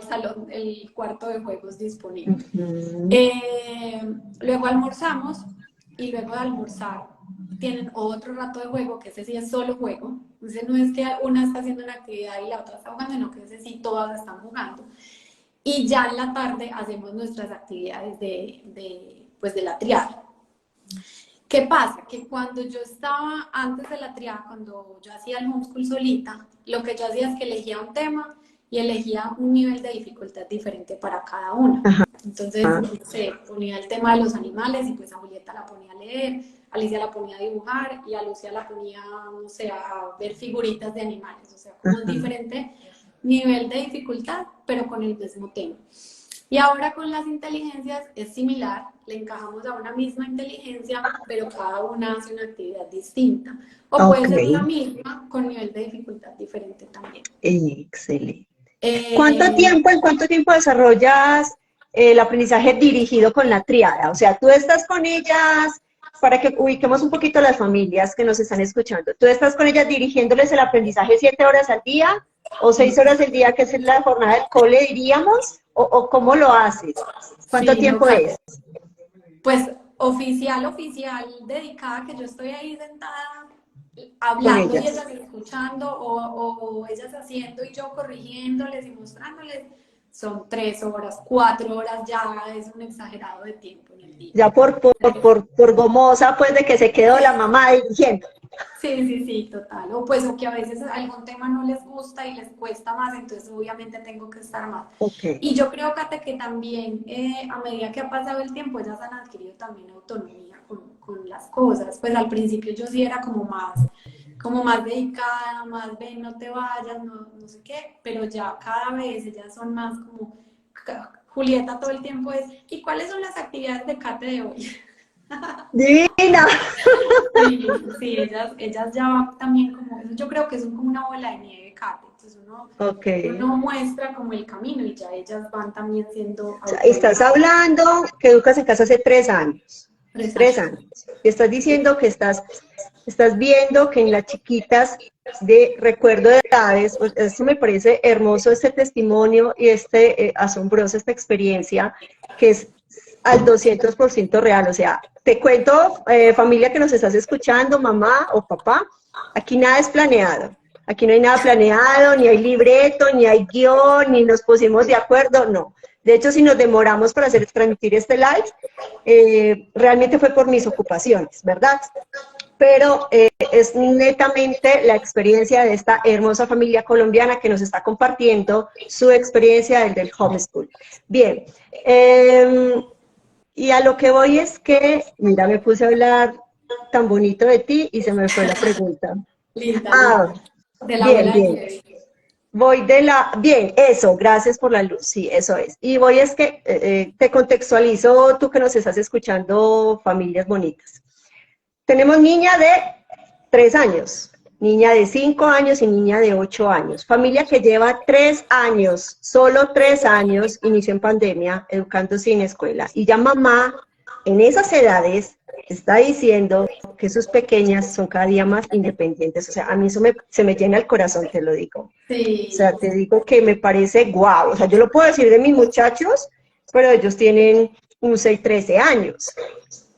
el cuarto de juegos disponible. Ujú. Luego almorzamos y luego de almorzar tienen otro rato de juego, que ese sí es solo juego. Entonces no es que una está haciendo una actividad y la otra está jugando, sino que ese sí todas están jugando. Y ya en la tarde hacemos nuestras actividades pues de la triada. ¿Qué pasa? Que cuando yo estaba antes de la triada, cuando yo hacía el homeschool solita, lo que yo hacía es que elegía un tema y elegía un nivel de dificultad diferente para cada una. Ajá. Entonces, se ponía el tema de los animales y pues a Julieta la ponía a leer, a Alicia la ponía a dibujar y a Lucia la ponía, no sé, a ver figuritas de animales. O sea, como un Ajá. diferente nivel de dificultad, pero con el mismo tema. Y ahora con las inteligencias es similar, le encajamos a una misma inteligencia, pero cada una hace una actividad distinta. O puede Ok, ser la misma con nivel de dificultad diferente también. excelente. Eh, En cuánto tiempo desarrollas el aprendizaje dirigido con la triada? O sea, tú estás con ellas, para que ubiquemos un poquito las familias que nos están escuchando, tú estás con ellas dirigiéndoles el aprendizaje 7 horas al día o 6 horas al día, que es la jornada del cole, diríamos, o cómo lo haces, cuánto sí, no, tiempo Kate. es Pues oficial, dedicada, que yo estoy ahí sentada con hablando y ellas. ellas escuchando o ellas haciendo y yo corrigiéndoles y mostrándoles, son 3 horas, 4 horas, ya es un exagerado de tiempo en el día. Ya por gomosa, pues de que se quedó la mamá dirigiendo. Sí, sí, sí, total. O pues o que a veces algún tema no les gusta y les cuesta más, entonces obviamente tengo que estar más. Ok. Y yo creo, Kate, que también a medida que ha pasado el tiempo, ellas han adquirido también autonomía con las cosas. Pues al principio yo sí era como más dedicada, más ven, no te vayas, no sé qué, pero ya cada vez ellas son más como, Julieta todo el tiempo es, ¿y cuáles son las actividades de Kate de hoy? Divina. Sí, sí, ellas ya van también como, yo creo que son como una bola de nieve, Kate. Entonces Ok. uno muestra como el camino y ya ellas van también siendo O sea, estás autodidactas. hablando que educas en casa hace 3 años. Tres Exacto. años. Y estás diciendo que estás viendo que en las chiquitas de recuerdo de edades, pues eso me parece hermoso este testimonio y asombroso esta experiencia que es al 200% real. O sea, te cuento, familia que nos estás escuchando, mamá o papá, aquí nada es planeado. Aquí no hay nada planeado, ni hay libreto, ni hay guión, ni nos pusimos de acuerdo, no. De hecho, si nos demoramos para transmitir este live, realmente fue por mis ocupaciones, ¿verdad? Pero es netamente la experiencia de esta hermosa familia colombiana que nos está compartiendo su experiencia del homeschool. Bien, y a lo que voy es que, mira, me puse a hablar tan bonito de ti y se me fue la pregunta. Linda, Ah, linda. De la bien, bola de bien. nieve. Bien, eso, gracias por la luz, sí, eso es. Y voy es que te contextualizo, tú que nos estás escuchando, familias bonitas. Tenemos niña de 3 años, niña de 5 años y niña de 8 años. Familia que lleva 3 años, solo 3 años, inició en pandemia, educando sin escuela. Y ya mamá, en esas edades, está diciendo que sus pequeñas son cada día más independientes. O sea, a mí eso se me llena el corazón, te lo digo. O sea, Sí, te digo que me parece guau. O sea, yo lo puedo decir de mis muchachos, pero ellos tienen un 6, 13 años.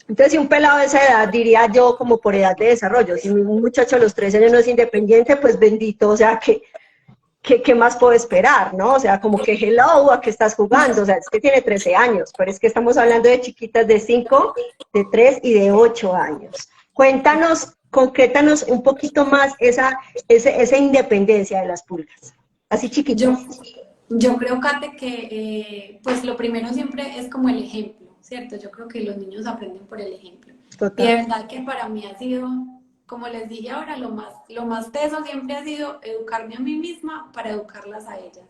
Entonces, si un pelado de esa edad, diría yo, como por edad de desarrollo, si un muchacho a los 13 años no es independiente, pues bendito, o sea, ¿qué más puedo esperar, no? O sea, como que hello, ¿a qué estás jugando? O sea, es que tiene 13 años, pero es que estamos hablando de chiquitas de 5, de 3 y de 8 años. Cuéntanos, concrétanos un poquito más esa independencia de las pulgas, así yo, chiquitas. yo creo, Kate, que pues lo primero siempre es como el ejemplo, ¿cierto? Yo creo que los niños aprenden por el ejemplo. Y de Total. verdad que para mí ha sido, como les dije ahora, lo más teso siempre ha sido educarme a mí misma para educarlas a ellas.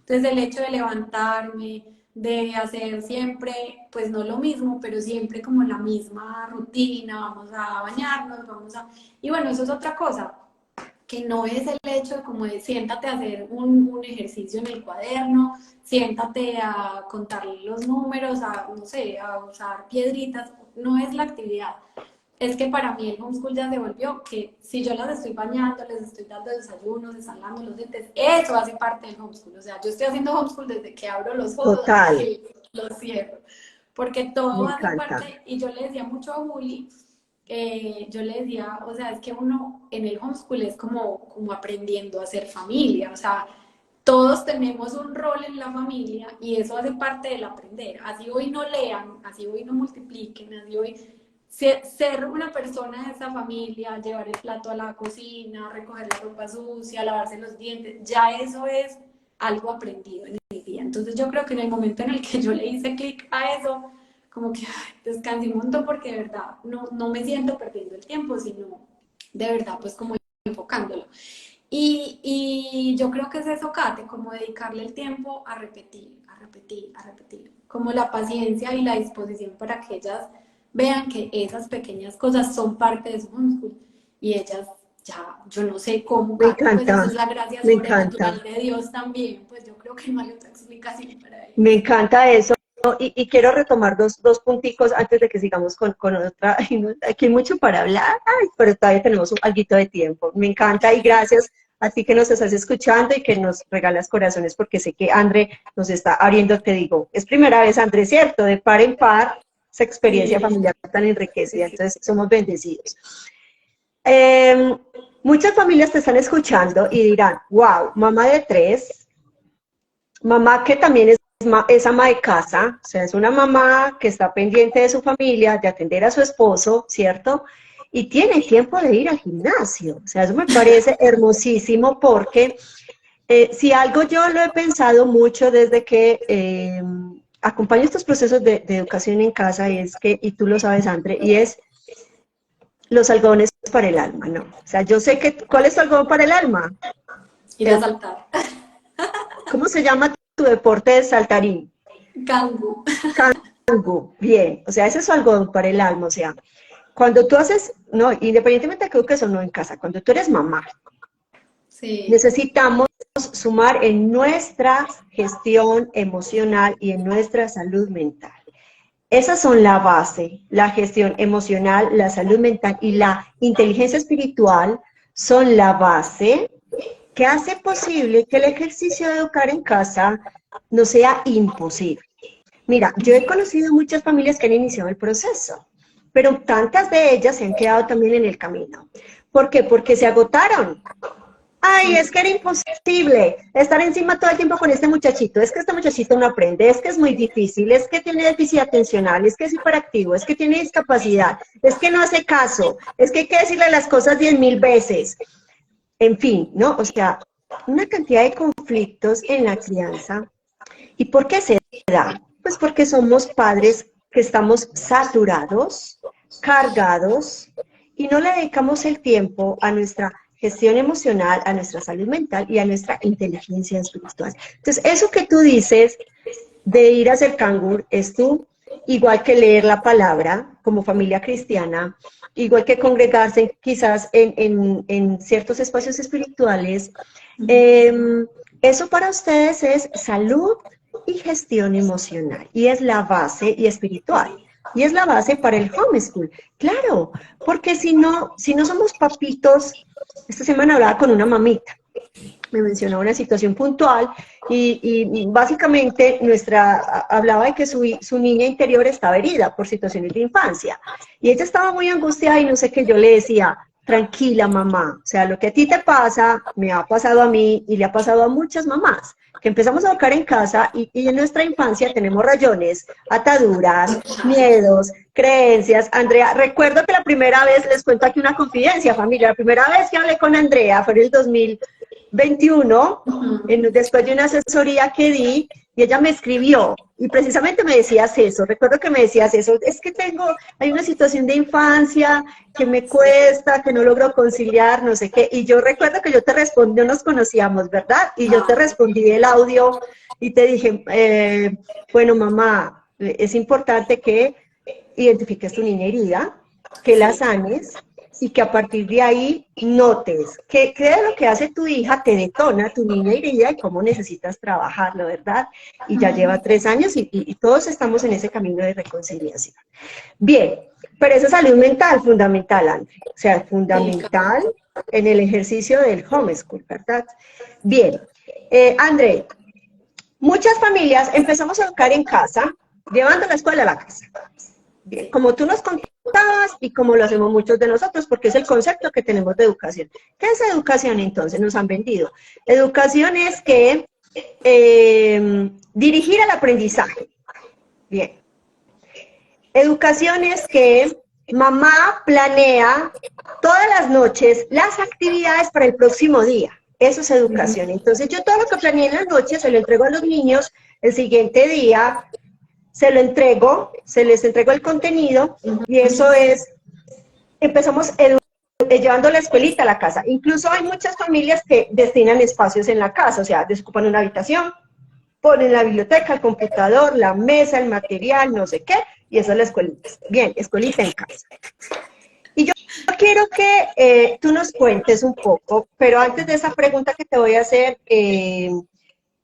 Entonces el hecho de levantarme, de hacer siempre, pues no lo mismo, pero siempre como la misma rutina, vamos a bañarnos, Y bueno, eso es otra cosa que no es el hecho de como de siéntate a hacer un ejercicio en el cuaderno, siéntate a contar los números, a, no sé, a usar piedritas, no es la actividad. Es que para mí el homeschool ya se volvió que si yo las estoy bañando, les estoy dando desayunos, están lavando los dientes, eso hace parte del homeschool. O sea, yo estoy haciendo homeschool desde que abro los ojos hasta Total, que los cierro, porque me todo hace encanta. parte, y yo le decía mucho a Juli, yo le decía, o sea, es que uno en el homeschool es como aprendiendo a ser familia, o sea, todos tenemos un rol en la familia y eso hace parte del aprender. Así hoy no lean, así hoy no multipliquen, así hoy ser una persona de esa familia, llevar el plato a la cocina, recoger la ropa sucia, lavarse los dientes, ya eso es algo aprendido en el día. Entonces yo creo que en el momento en el que yo le hice clic a eso, como que descansé un montón porque de verdad no me siento perdiendo el tiempo, sino de verdad pues como enfocándolo. Y yo creo que es eso, Kate, como dedicarle el tiempo a repetir, a repetir, a repetir, como la paciencia y la disposición para que ellas vean que esas pequeñas cosas son parte de su homeschool y ellas ya, yo no sé cómo, Me Kate, pues eso encanta, es la gracia me encanta. sobrenatural de Dios también, pues yo creo que no hay otra explicación para ellos. Me encanta eso. Y quiero retomar dos punticos antes de que sigamos con otra. Ay, no, aquí hay mucho para hablar, ay, pero todavía tenemos un alguito de tiempo. Me encanta y gracias a ti que nos estás escuchando y que nos regalas corazones, porque sé que André nos está abriendo, te digo, es primera vez, André, ¿cierto? De par en par, esa experiencia Sí, familiar tan sí, enriquecida. sí. Entonces, somos bendecidos. Eh, Muchas familias te están escuchando y dirán, wow, mamá de tres, mamá que también es ama de casa, o sea, es una mamá que está pendiente de su familia, de atender a su esposo, ¿cierto? Y tiene tiempo de ir al gimnasio. O sea, eso me parece hermosísimo porque si algo yo lo he pensado mucho desde que acompaño estos procesos de educación en casa, es que, y tú lo sabes, André, y es los algodones para el alma, ¿no? O sea, yo sé que, ¿cuál es tu algodón para el alma? Ir a saltar. ¿Cómo se llama tu deporte de saltarín? Kangu. Cangu, bien, o sea, ese es su algodón para el alma, o sea, cuando tú haces, no, independientemente de que eduques o no en casa, cuando tú eres mamá, Sí. necesitamos sumar en nuestra gestión emocional y en nuestra salud mental. Esas son la base, la gestión emocional, la salud mental y la inteligencia espiritual son la base que hace posible que el ejercicio de educar en casa no sea imposible. Mira, yo he conocido muchas familias que han iniciado el proceso, pero tantas de ellas se han quedado también en el camino. ¿Por qué? Porque se agotaron. Ay, es que era imposible estar encima todo el tiempo con este muchachito, es que este muchachito no aprende, es que es muy difícil, es que tiene déficit atencional, es que es hiperactivo, es que tiene discapacidad, es que no hace caso, es que hay que decirle las cosas 10.000 veces. En fin, ¿no? O sea, una cantidad de conflictos en la crianza. ¿Y por qué se da? Pues porque somos padres que estamos saturados, cargados, y no le dedicamos el tiempo a nuestra gestión emocional, a nuestra salud mental y a nuestra inteligencia espiritual. Entonces, eso que tú dices de ir a hacer cangur es tú, igual que leer la palabra como familia cristiana, igual que congregarse quizás en ciertos espacios espirituales. Eh, Eso para ustedes es salud y gestión emocional, y es la base y espiritual. Y es la base para el homeschool. Claro, porque si no somos papitos, esta semana hablaba con una mamita, me mencionaba una situación puntual y básicamente hablaba de que su niña interior estaba herida por situaciones de infancia. Y ella estaba muy angustiada y no sé qué, yo le decía, tranquila mamá, o sea, lo que a ti te pasa, me ha pasado a mí y le ha pasado a muchas mamás, que empezamos a educar en casa y en nuestra infancia tenemos rayones, ataduras, miedos, creencias. Andrea, recuerdo que la primera vez, les cuento aquí una confidencia, familia, la primera vez que hablé con Andrea fue en el 2021, después de una asesoría que di, y ella me escribió, y precisamente me decías eso, recuerdo que me decías eso, es que hay una situación de infancia que me cuesta, que no logro conciliar, no sé qué, y yo recuerdo que yo te respondí, no nos conocíamos, ¿verdad? Y yo te respondí el audio y te dije, bueno mamá, es importante que identifiques tu niña herida, que la Sí. sanes, y que a partir de ahí notes qué de lo que hace tu hija te detona, tu niña herida y cómo necesitas trabajarlo, ¿verdad? Y ya lleva 3 años y todos estamos en ese camino de reconciliación. Bien, pero esa salud mental fundamental, André, o sea, Sí, fundamental en el ejercicio del homeschool, ¿verdad? Bien, André, muchas familias empezamos a educar en casa, llevando la escuela a la casa. Bien, sí. como tú nos contabas y como lo hacemos muchos de nosotros, porque es el concepto que tenemos de educación. ¿Qué es educación entonces? Nos han vendido. Educación es que dirigir al aprendizaje. Bien. Educación es que mamá planea todas las noches las actividades para el próximo día. Eso es educación. Entonces yo todo lo que planeé en la noche se lo entrego a los niños el siguiente día, se lo entrego, se les entrego el contenido y eso es, empezamos llevando la escuelita a la casa. Incluso hay muchas familias que destinan espacios en la casa, o sea, desocupan una habitación, ponen la biblioteca, el computador, la mesa, el material, no sé qué, y eso es la escuelita. Bien, escuelita en casa. Y yo quiero que tú nos cuentes un poco, pero antes de esa pregunta que te voy a hacer,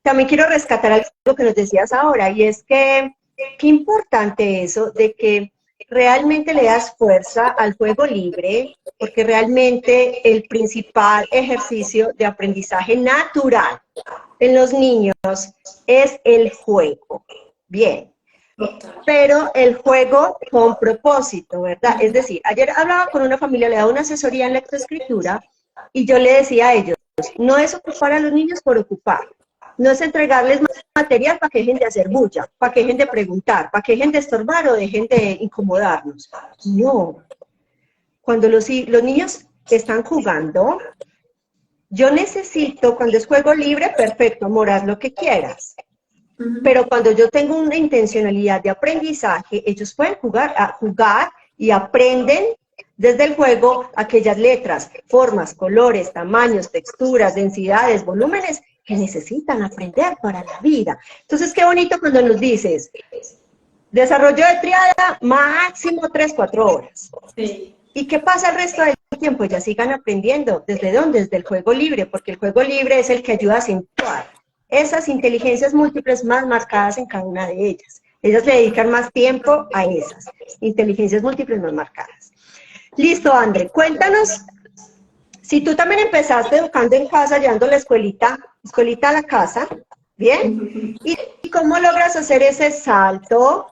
también quiero rescatar algo que nos decías ahora, y es que qué importante eso de que realmente le das fuerza al juego libre, porque realmente el principal ejercicio de aprendizaje natural en los niños es el juego. Bien, pero el juego con propósito, ¿verdad? Es decir, ayer hablaba con una familia, le daba una asesoría en lectoescritura y yo le decía a ellos, no es ocupar a los niños por ocupar, no es entregarles material para que dejen de hacer bulla, para que dejen de preguntar, para que dejen de estorbar o dejen de incomodarnos. No, cuando los niños están jugando, yo necesito, cuando es juego libre, perfecto, amor, haz lo que quieras. Pero cuando yo tengo una intencionalidad de aprendizaje, ellos pueden jugar y aprenden desde el juego aquellas letras, formas, colores, tamaños, texturas, densidades, volúmenes que necesitan aprender para la vida. Entonces, qué bonito cuando nos dices, desarrollo de triada máximo 3, 4 horas. Sí. ¿Y qué pasa el resto del tiempo? Ya sigan aprendiendo. ¿Desde dónde? Desde el juego libre, porque el juego libre es el que ayuda a acentuar esas inteligencias múltiples más marcadas en cada una de ellas. Ellas le dedican más tiempo a esas inteligencias múltiples más marcadas. Listo, André, cuéntanos, si tú también empezaste educando en casa, llevando la escuelita a la casa, ¿bien? ¿Y cómo logras hacer ese salto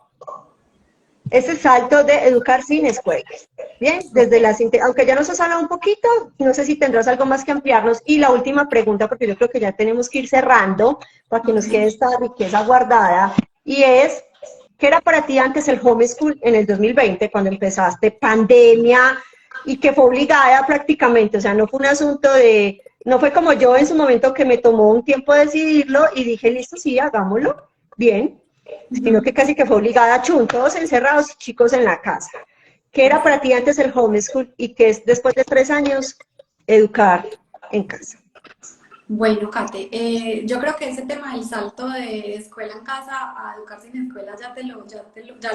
de educar sin escuelas? Bien, desde las, aunque ya nos has hablado un poquito, no sé si tendrás algo más que ampliarnos. Y la última pregunta, porque yo creo que ya tenemos que ir cerrando para que nos quede esta riqueza guardada, y es, ¿qué era para ti antes el homeschool en el 2020, cuando empezaste pandemia y que fue obligada prácticamente? O sea, no fue un asunto de, no fue como yo en su momento que me tomó un tiempo decidirlo y dije, listo, sí, hagámoslo, bien, sino que casi que fue obligada, chun, todos encerrados y chicos en la casa. ¿Qué era para ti antes el homeschool y qué es después de 3 años educar en casa? Bueno, Kate, yo creo que ese tema del salto de escuela en casa a educar sin escuela ya lo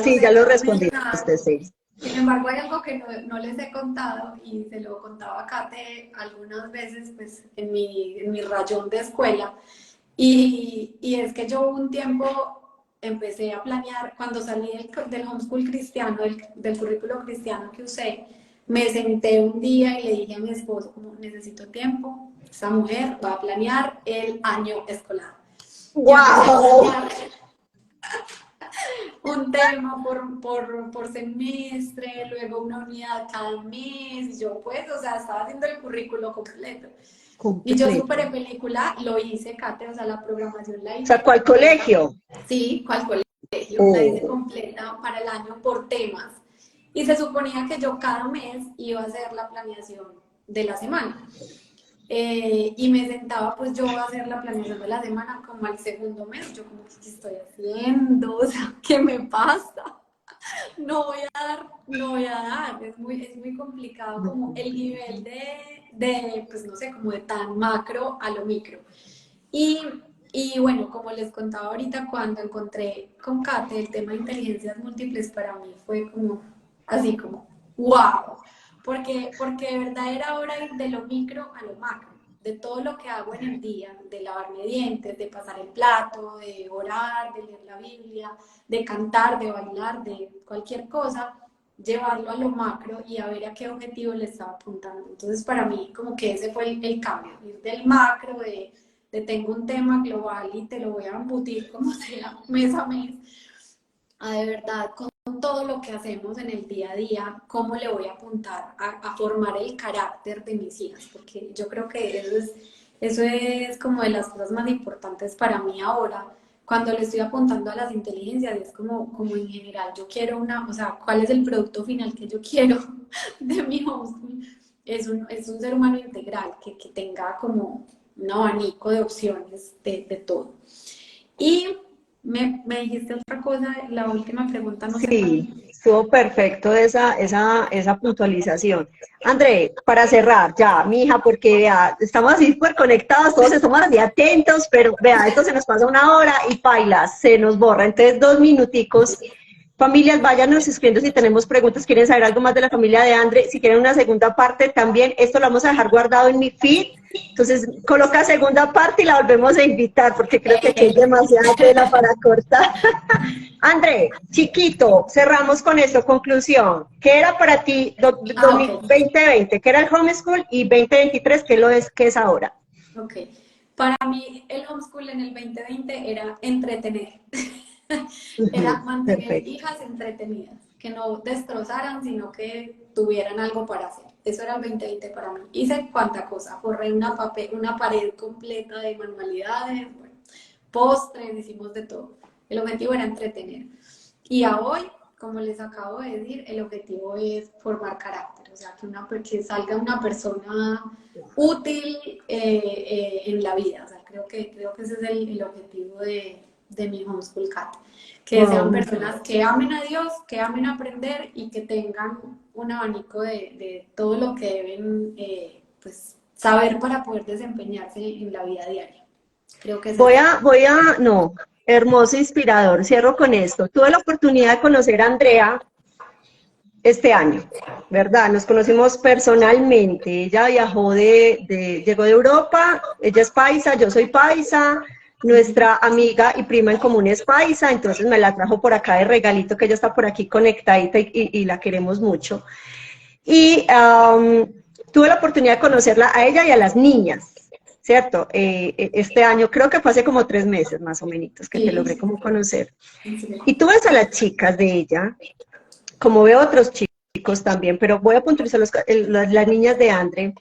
Sí, sé, ya lo ya lo he mencionado. respondiste, sí. Sin embargo, hay algo que no les he contado y se lo contaba a Kate algunas veces pues, en mi rayón de escuela. Y es que yo un tiempo empecé a planear, cuando salí del homeschool cristiano, del currículo cristiano que usé, me senté un día y le dije a mi esposo, como necesito tiempo, esa mujer va a planear el año escolar. Yo empecé a ¡Wow! planear un tema por semestre, luego una unidad cada mes, yo pues, o sea, estaba haciendo el currículo completo. Y yo Completo. súper en película lo hice, Kate, o sea, la programación la O hice sea, ¿cuál completa. colegio? Sí, ¿cuál colegio? La hice Oh. completa para el año por temas. Y se suponía que yo cada mes iba a hacer la planeación de la semana. Y me sentaba pues yo a hacer la planeación de la semana como al segundo mes. Yo como, ¿qué estoy haciendo? O sea, ¿qué me pasa? No voy a dar, no voy a dar. Es muy complicado como el nivel pues no sé, como de tan macro a lo micro. Y, y bueno, como les contaba ahorita, cuando encontré con Kate el tema de inteligencias múltiples, para mí fue como, así como, wow. porque de verdad era hora de ir de lo micro a lo macro, de todo lo que hago en el día, de lavarme dientes, de pasar el plato, de orar, de leer la Biblia, de cantar, de bailar, de cualquier cosa, llevarlo a lo macro y a ver a qué objetivo le estaba apuntando. Entonces para mí como que ese fue el cambio, ir del macro, de tengo un tema global y te lo voy a embutir como sea mes a mes, a de verdad con todo lo que hacemos en el día a día, cómo le voy a apuntar a formar el carácter de mis hijas, porque yo creo que eso es como de las cosas más importantes para mí ahora, cuando le estoy apuntando a las inteligencias, es como en general, yo quiero o sea, ¿cuál es el producto final que yo quiero de mi homeschool? Es un ser humano integral, que tenga como un abanico de opciones de todo. Y me dijiste otra cosa, la última pregunta, no sé cuál. Sí, estuvo perfecto esa puntualización. André, para cerrar, ya, mi hija, porque vea, estamos así súper conectados, todos estamos así atentos, pero vea, esto se nos pasa una hora y paila, se nos borra. Entonces, 2 minuticos. Familias, váyanos escribiendo si tenemos preguntas, quieren saber algo más de la familia de André, si quieren una segunda parte también, esto lo vamos a dejar guardado en mi feed, entonces coloca segunda parte y la volvemos a invitar, porque creo que aquí hay demasiada tela para cortar. André, chiquito, cerramos con esto, conclusión, ¿qué era para ti Ok. 2020? ¿Qué era el homeschool? Y 2023, ¿qué es ahora? Ok, para mí el homeschool en el 2020 era entretener, era mantener Perfecto. hijas entretenidas, que no destrozaran, sino que tuvieran algo para hacer. Eso era el 2020 para mí. Hice cuánta cosa, forré una pared completa de manualidades, bueno, postres, hicimos de todo. El objetivo era entretener. Y a hoy, como les acabo de decir, el objetivo es formar carácter, o sea, que salga una persona útil en la vida. O sea, creo que ese es el objetivo de mi homeschool cat. Que sean Wow. personas que amen a Dios, que amen aprender y que tengan un abanico de todo lo que deben pues, saber para poder desempeñarse en la vida diaria. Creo que es eso. No, hermoso, inspirador, cierro con esto. Tuve la oportunidad de conocer a Andrea este año, ¿verdad? Nos conocimos personalmente. Ella llegó de Europa, ella es paisa, yo soy paisa, nuestra amiga y prima en común es paisa, entonces me la trajo por acá de regalito, que ella está por aquí conectadita y la queremos mucho. Y tuve la oportunidad de conocerla a ella y a las niñas, ¿cierto? Este año, creo que fue hace como 3 meses más o menos que te Sí, logré como conocer. sí. Y tú ves a las chicas de ella, como veo otros chicos también, pero voy a puntualizar las niñas de Andre,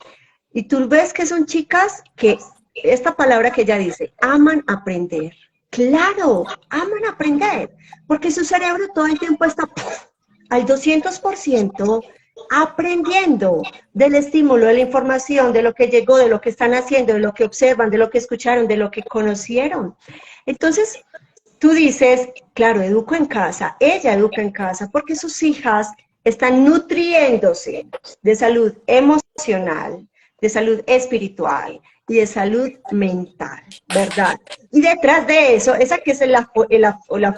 y tú ves que son chicas que, esta palabra que ella dice, aman aprender. Claro, aman aprender, porque su cerebro todo el tiempo está al 200% aprendiendo del estímulo, de la información, de lo que llegó, de lo que están haciendo, de lo que observan, de lo que escucharon, de lo que conocieron. Entonces, tú dices, claro, educo en casa, ella educa en casa, porque sus hijas están nutriéndose de salud emocional, de salud espiritual y de salud mental, ¿verdad? Y detrás de eso, esa que es la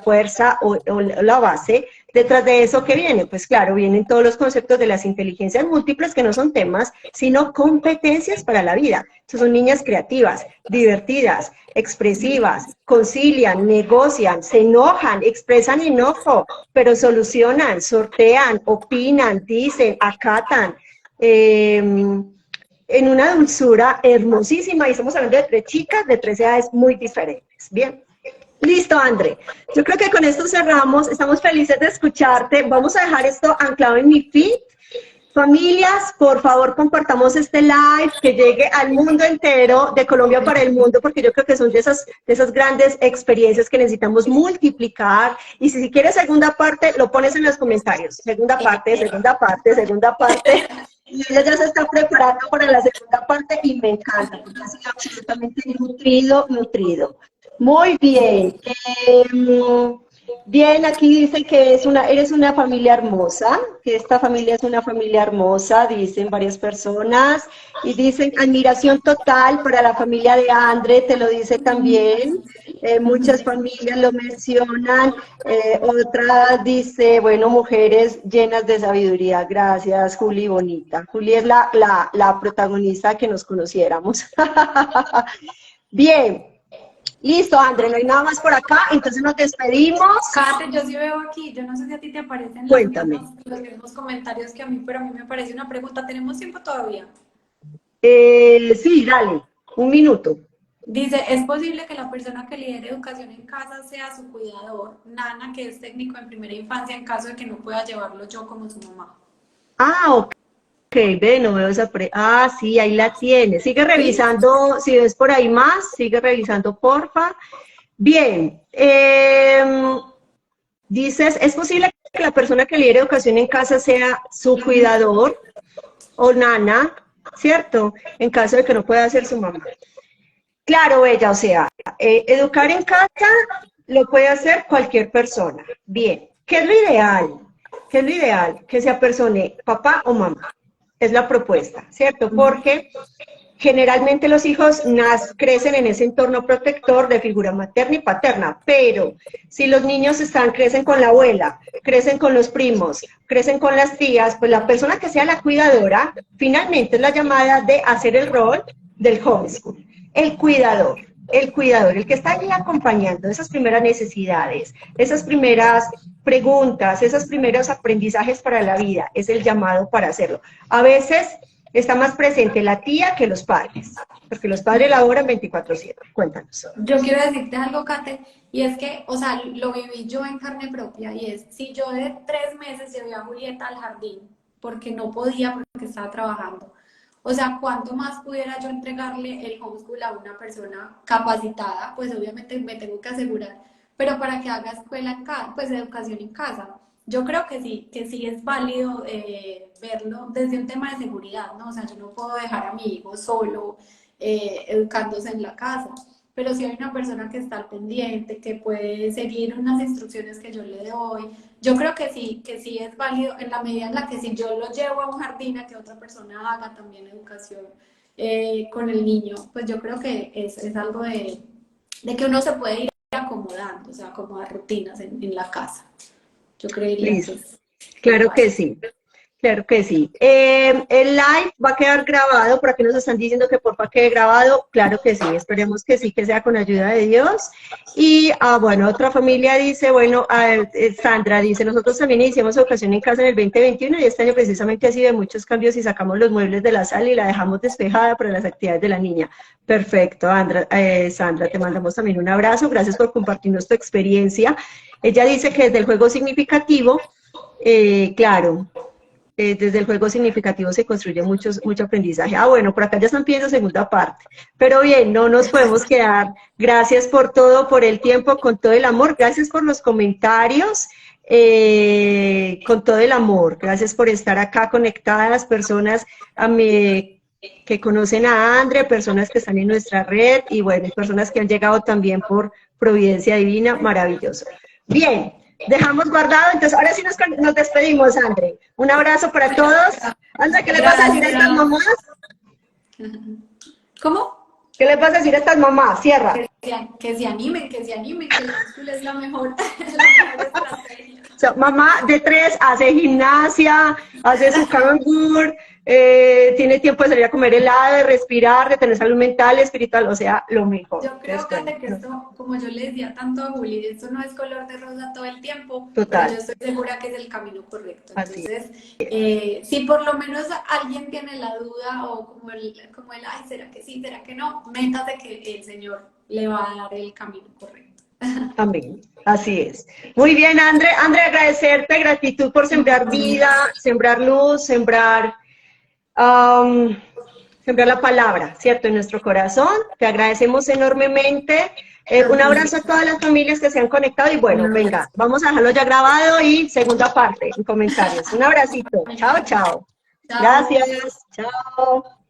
fuerza o la base, detrás de eso, ¿qué viene? Pues claro, vienen todos los conceptos de las inteligencias múltiples, que no son temas, sino competencias para la vida. Son niñas creativas, divertidas, expresivas, concilian, negocian, se enojan, expresan enojo, pero solucionan, sortean, opinan, dicen, acatan, en una dulzura hermosísima, y estamos hablando de 3 chicas de 3 edades muy diferentes. Bien. Listo, André. Yo creo que con esto cerramos. Estamos felices de escucharte. Vamos a dejar esto anclado en mi feed. Familias, por favor, compartamos este live, que llegue al mundo entero, de Colombia para el mundo, porque yo creo que son de esas grandes experiencias que necesitamos multiplicar. Y si quieres segunda parte, lo pones en los comentarios. Segunda parte, segunda parte, segunda parte. Y ella ya se está preparando para la segunda parte y me encanta, porque ha sido absolutamente nutrido, nutrido. Muy bien. Bien, aquí dice que eres una familia hermosa, que esta familia es una familia hermosa, dicen varias personas, y dicen admiración total para la familia de Andre, te lo dice también, muchas familias lo mencionan, otra dice, bueno, mujeres llenas de sabiduría, gracias Juli, bonita. Juli es la protagonista que nos conociéramos. Bien. Listo, André, no hay nada más por acá, entonces nos despedimos. Kate, yo sí veo aquí, yo no sé si a ti te aparecen Cuéntame. los mismos comentarios que a mí, pero a mí me parece una pregunta. ¿Tenemos tiempo todavía? Sí, dale, un minuto. Dice, ¿es posible que la persona que lidere educación en casa sea su cuidador, nana, que es técnico en primera infancia, en caso de que no pueda llevarlo yo como su mamá? Ah, ok, ve, no veo esa Ah, sí, ahí la tienes. Sigue ¿Sí? revisando, si ves por ahí más, sigue revisando, porfa. Bien, dices, ¿es posible que la persona que lidere educación en casa sea su cuidador o nana, cierto? En caso de que no pueda ser su mamá. Claro, Bella, o sea, educar en casa lo puede hacer cualquier persona. Bien, ¿qué es lo ideal? ¿Qué es lo ideal? Que se apersone papá o mamá. Es la propuesta, ¿cierto? Porque generalmente los hijos crecen en ese entorno protector de figura materna y paterna, pero si los niños crecen con la abuela, crecen con los primos, crecen con las tías, pues la persona que sea la cuidadora finalmente es la llamada de hacer el rol del homeschool. El cuidador, el que está allí acompañando esas primeras necesidades, esas primeras preguntas, esos primeros aprendizajes para la vida, es el llamado para hacerlo. A veces está más presente la tía que los padres, porque los padres laboran 24/7. Cuéntanos. Yo quiero decirte algo, Kate, y es que, o sea, lo viví yo en carne propia, y es, si yo de 3 meses llevé a Julieta al jardín, porque no podía, porque estaba trabajando, o sea, ¿cuánto más pudiera yo entregarle el homeschool a una persona capacitada? Pues obviamente me tengo que asegurar, pero para que haga escuela en casa, pues educación en casa. Yo creo que sí es válido verlo desde un tema de seguridad, ¿no? O sea, yo no puedo dejar a mi hijo solo educándose en la casa, pero si hay una persona que está al pendiente, que puede seguir unas instrucciones que yo le doy, yo creo que sí es válido en la medida en la que si yo lo llevo a un jardín a que otra persona haga también educación con el niño, pues yo creo que es algo de que uno se puede ir acomodando, o sea, acomodar rutinas en la casa. Yo creería que Listo. es Claro que válido. sí. Claro que sí. El live va a quedar grabado, por aquí nos están diciendo que porfa quede grabado, claro que sí, esperemos que sí, que sea con ayuda de Dios. Y bueno, otra familia dice, bueno, Sandra dice, nosotros también iniciamos educación en casa en el 2021 y este año precisamente ha sido de muchos cambios y sacamos los muebles de la sala y la dejamos despejada para las actividades de la niña. Perfecto, Sandra, te mandamos también un abrazo, gracias por compartirnos tu experiencia. Ella dice que desde el juego significativo, claro, desde el juego significativo se construye mucho aprendizaje. Ah, bueno, por acá ya están pidiendo segunda parte. Pero bien, no nos podemos quedar. Gracias por todo, por el tiempo, con todo el amor. Gracias por los comentarios, con todo el amor. Gracias por estar acá conectadas, personas que conocen a Andre, personas que están en nuestra red y bueno, personas que han llegado también por providencia divina. Maravilloso. Bien. Dejamos guardado, entonces ahora sí nos despedimos, Andre. Un abrazo para todos. Andre, ¿qué les vas a decir a estas mamás? ¿Cómo? ¿Qué les vas a decir a estas mamás? Cierra. Que se animen, que el homeschool es la mejor, la mejor estrategia. O sea, mamá de 3 hace gimnasia, hace su cangur, tiene tiempo de salir a comer helado, de respirar, de tener salud mental, espiritual, o sea, lo mejor. Yo creo, Kate, que esto, como yo le decía tanto a Juli, esto no es color de rosa todo el tiempo, pero yo Total. estoy segura que es el camino correcto. Así Entonces, si por lo menos alguien tiene la duda o como el, ay, ¿será que sí, será que no? Métase que el Señor le va a dar el camino correcto. Amén. Así es. Muy bien, Andre. Andre, agradecerte, gratitud por sembrar vida, sembrar luz, sembrar la palabra, ¿cierto? En nuestro corazón. Te agradecemos enormemente. Un abrazo a todas las familias que se han conectado y bueno, venga, vamos a dejarlo ya grabado y segunda parte en comentarios. Un abracito. Chao, chao. Gracias. Chao.